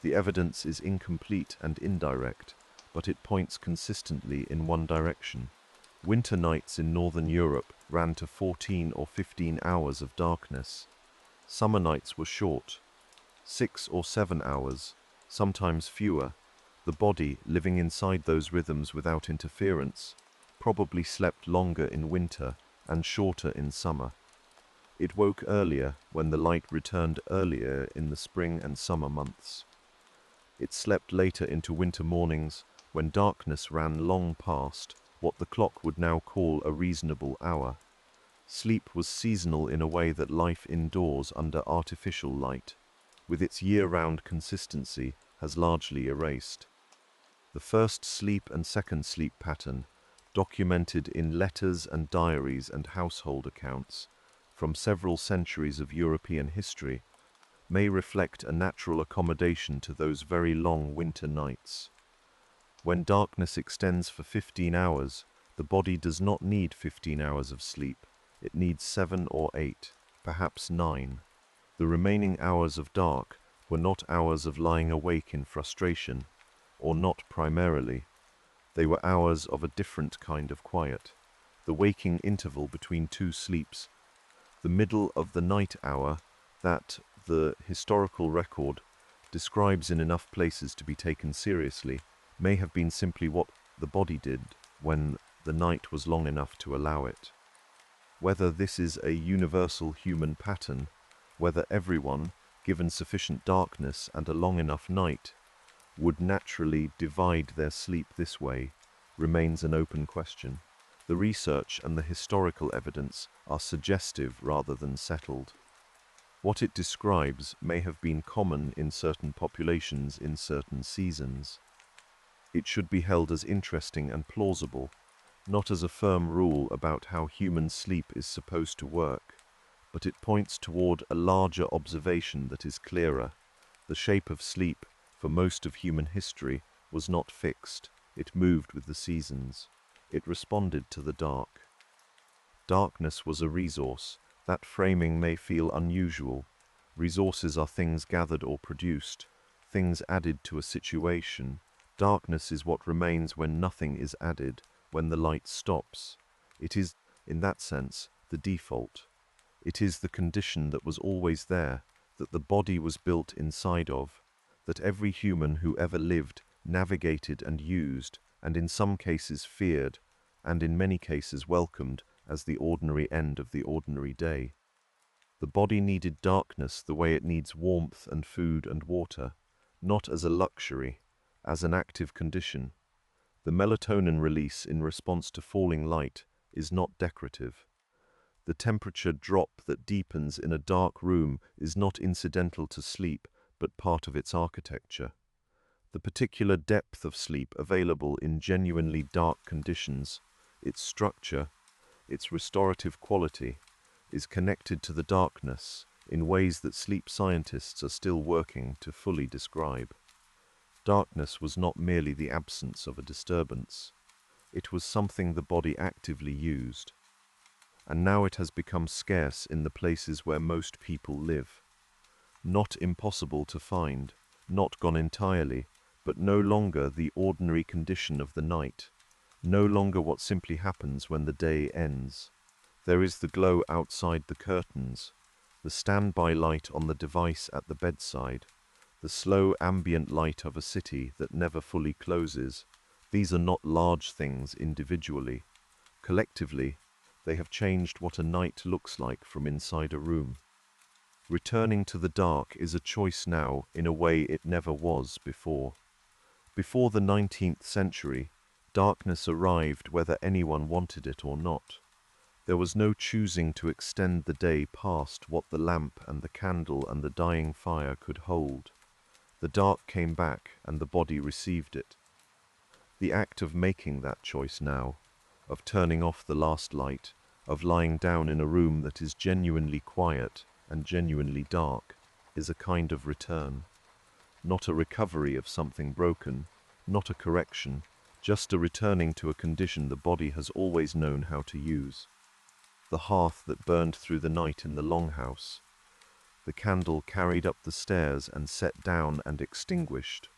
The evidence is incomplete and indirect, but it points consistently in one direction. Winter nights in Northern Europe ran to 14 or 15 hours of darkness. Summer nights were short, 6 or 7 hours, sometimes fewer. The body, living inside those rhythms without interference, probably slept longer in winter and shorter in summer. It woke earlier when the light returned earlier in the spring and summer months. It slept later into winter mornings when darkness ran long past what the clock would now call a reasonable hour. Sleep was seasonal in a way that life indoors under artificial light, with its year-round consistency, has largely erased. The first sleep and second sleep pattern, documented in letters and diaries and household accounts from several centuries of European history, may reflect a natural accommodation to those very long winter nights. When darkness extends for 15 hours, the body does not need 15 hours of sleep. It needs 7 or 8, perhaps 9. The remaining hours of dark were not hours of lying awake in frustration, or not primarily. They were hours of a different kind of quiet, the waking interval between two sleeps, the middle of the night hour that the historical record describes in enough places to be taken seriously, may have been simply what the body did when the night was long enough to allow it. Whether this is a universal human pattern, whether everyone, given sufficient darkness and a long enough night, would naturally divide their sleep this way, remains an open question. The research and the historical evidence are suggestive rather than settled. What it describes may have been common in certain populations in certain seasons. It should be held as interesting and plausible, not as a firm rule about how human sleep is supposed to work, but it points toward a larger observation that is clearer. The shape of sleep, for most of human history, was not fixed. It moved with the seasons. It responded to the dark. Darkness was a resource. That framing may feel unusual. Resources are things gathered or produced, things added to a situation. Darkness is what remains when nothing is added, when the light stops. It is, in that sense, the default. It is the condition that was always there, that the body was built inside of, that every human who ever lived navigated and used, and in some cases feared, and in many cases welcomed as the ordinary end of the ordinary day. The body needed darkness the way it needs warmth and food and water, not as a luxury, as an active condition. The melatonin release in response to falling light is not decorative. The temperature drop that deepens in a dark room is not incidental to sleep, but part of its architecture. The particular depth of sleep available in genuinely dark conditions, its structure, its restorative quality, is connected to the darkness in ways that sleep scientists are still working to fully describe. Darkness was not merely the absence of a disturbance. It was something the body actively used. And now it has become scarce in the places where most people live. Not impossible to find, not gone entirely, but no longer the ordinary condition of the night, no longer what simply happens when the day ends. There is the glow outside the curtains, the standby light on the device at the bedside, the slow ambient light of a city that never fully closes. These are not large things individually. Collectively, they have changed what a night looks like from inside a room. Returning to the dark is a choice now in a way it never was before. Before the 19th century, darkness arrived whether anyone wanted it or not. There was no choosing to extend the day past what the lamp and the candle and the dying fire could hold. The dark came back and the body received it. The act of making that choice now, of turning off the last light, of lying down in a room that is genuinely quiet and genuinely dark, is a kind of return. Not a recovery of something broken, not a correction, just a returning to a condition the body has always known how to use. The hearth that burned through the night in the longhouse, the candle carried up the stairs and set down and extinguished,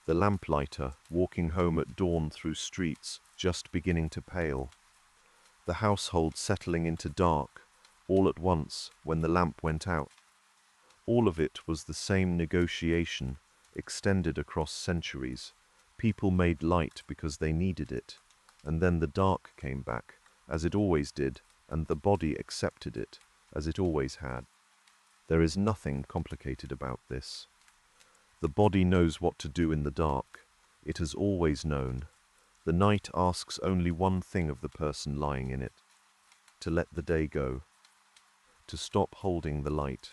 the lamplighter walking home at dawn through streets just beginning to pale, the household settling into dark all at once when the lamp went out. All of it was the same negotiation extended across centuries. People made light because they needed it, and then the dark came back, as it always did, and the body accepted it, as it always had. There is nothing complicated about this. The body knows what to do in the dark. It has always known. The night asks only one thing of the person lying in it: to let the day go, to stop holding the light,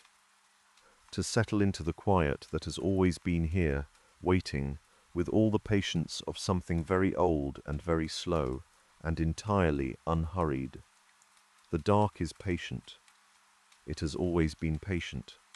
to settle into the quiet that has always been here, waiting, with all the patience of something very old and very slow, and entirely unhurried. The dark is patient. It has always been patient.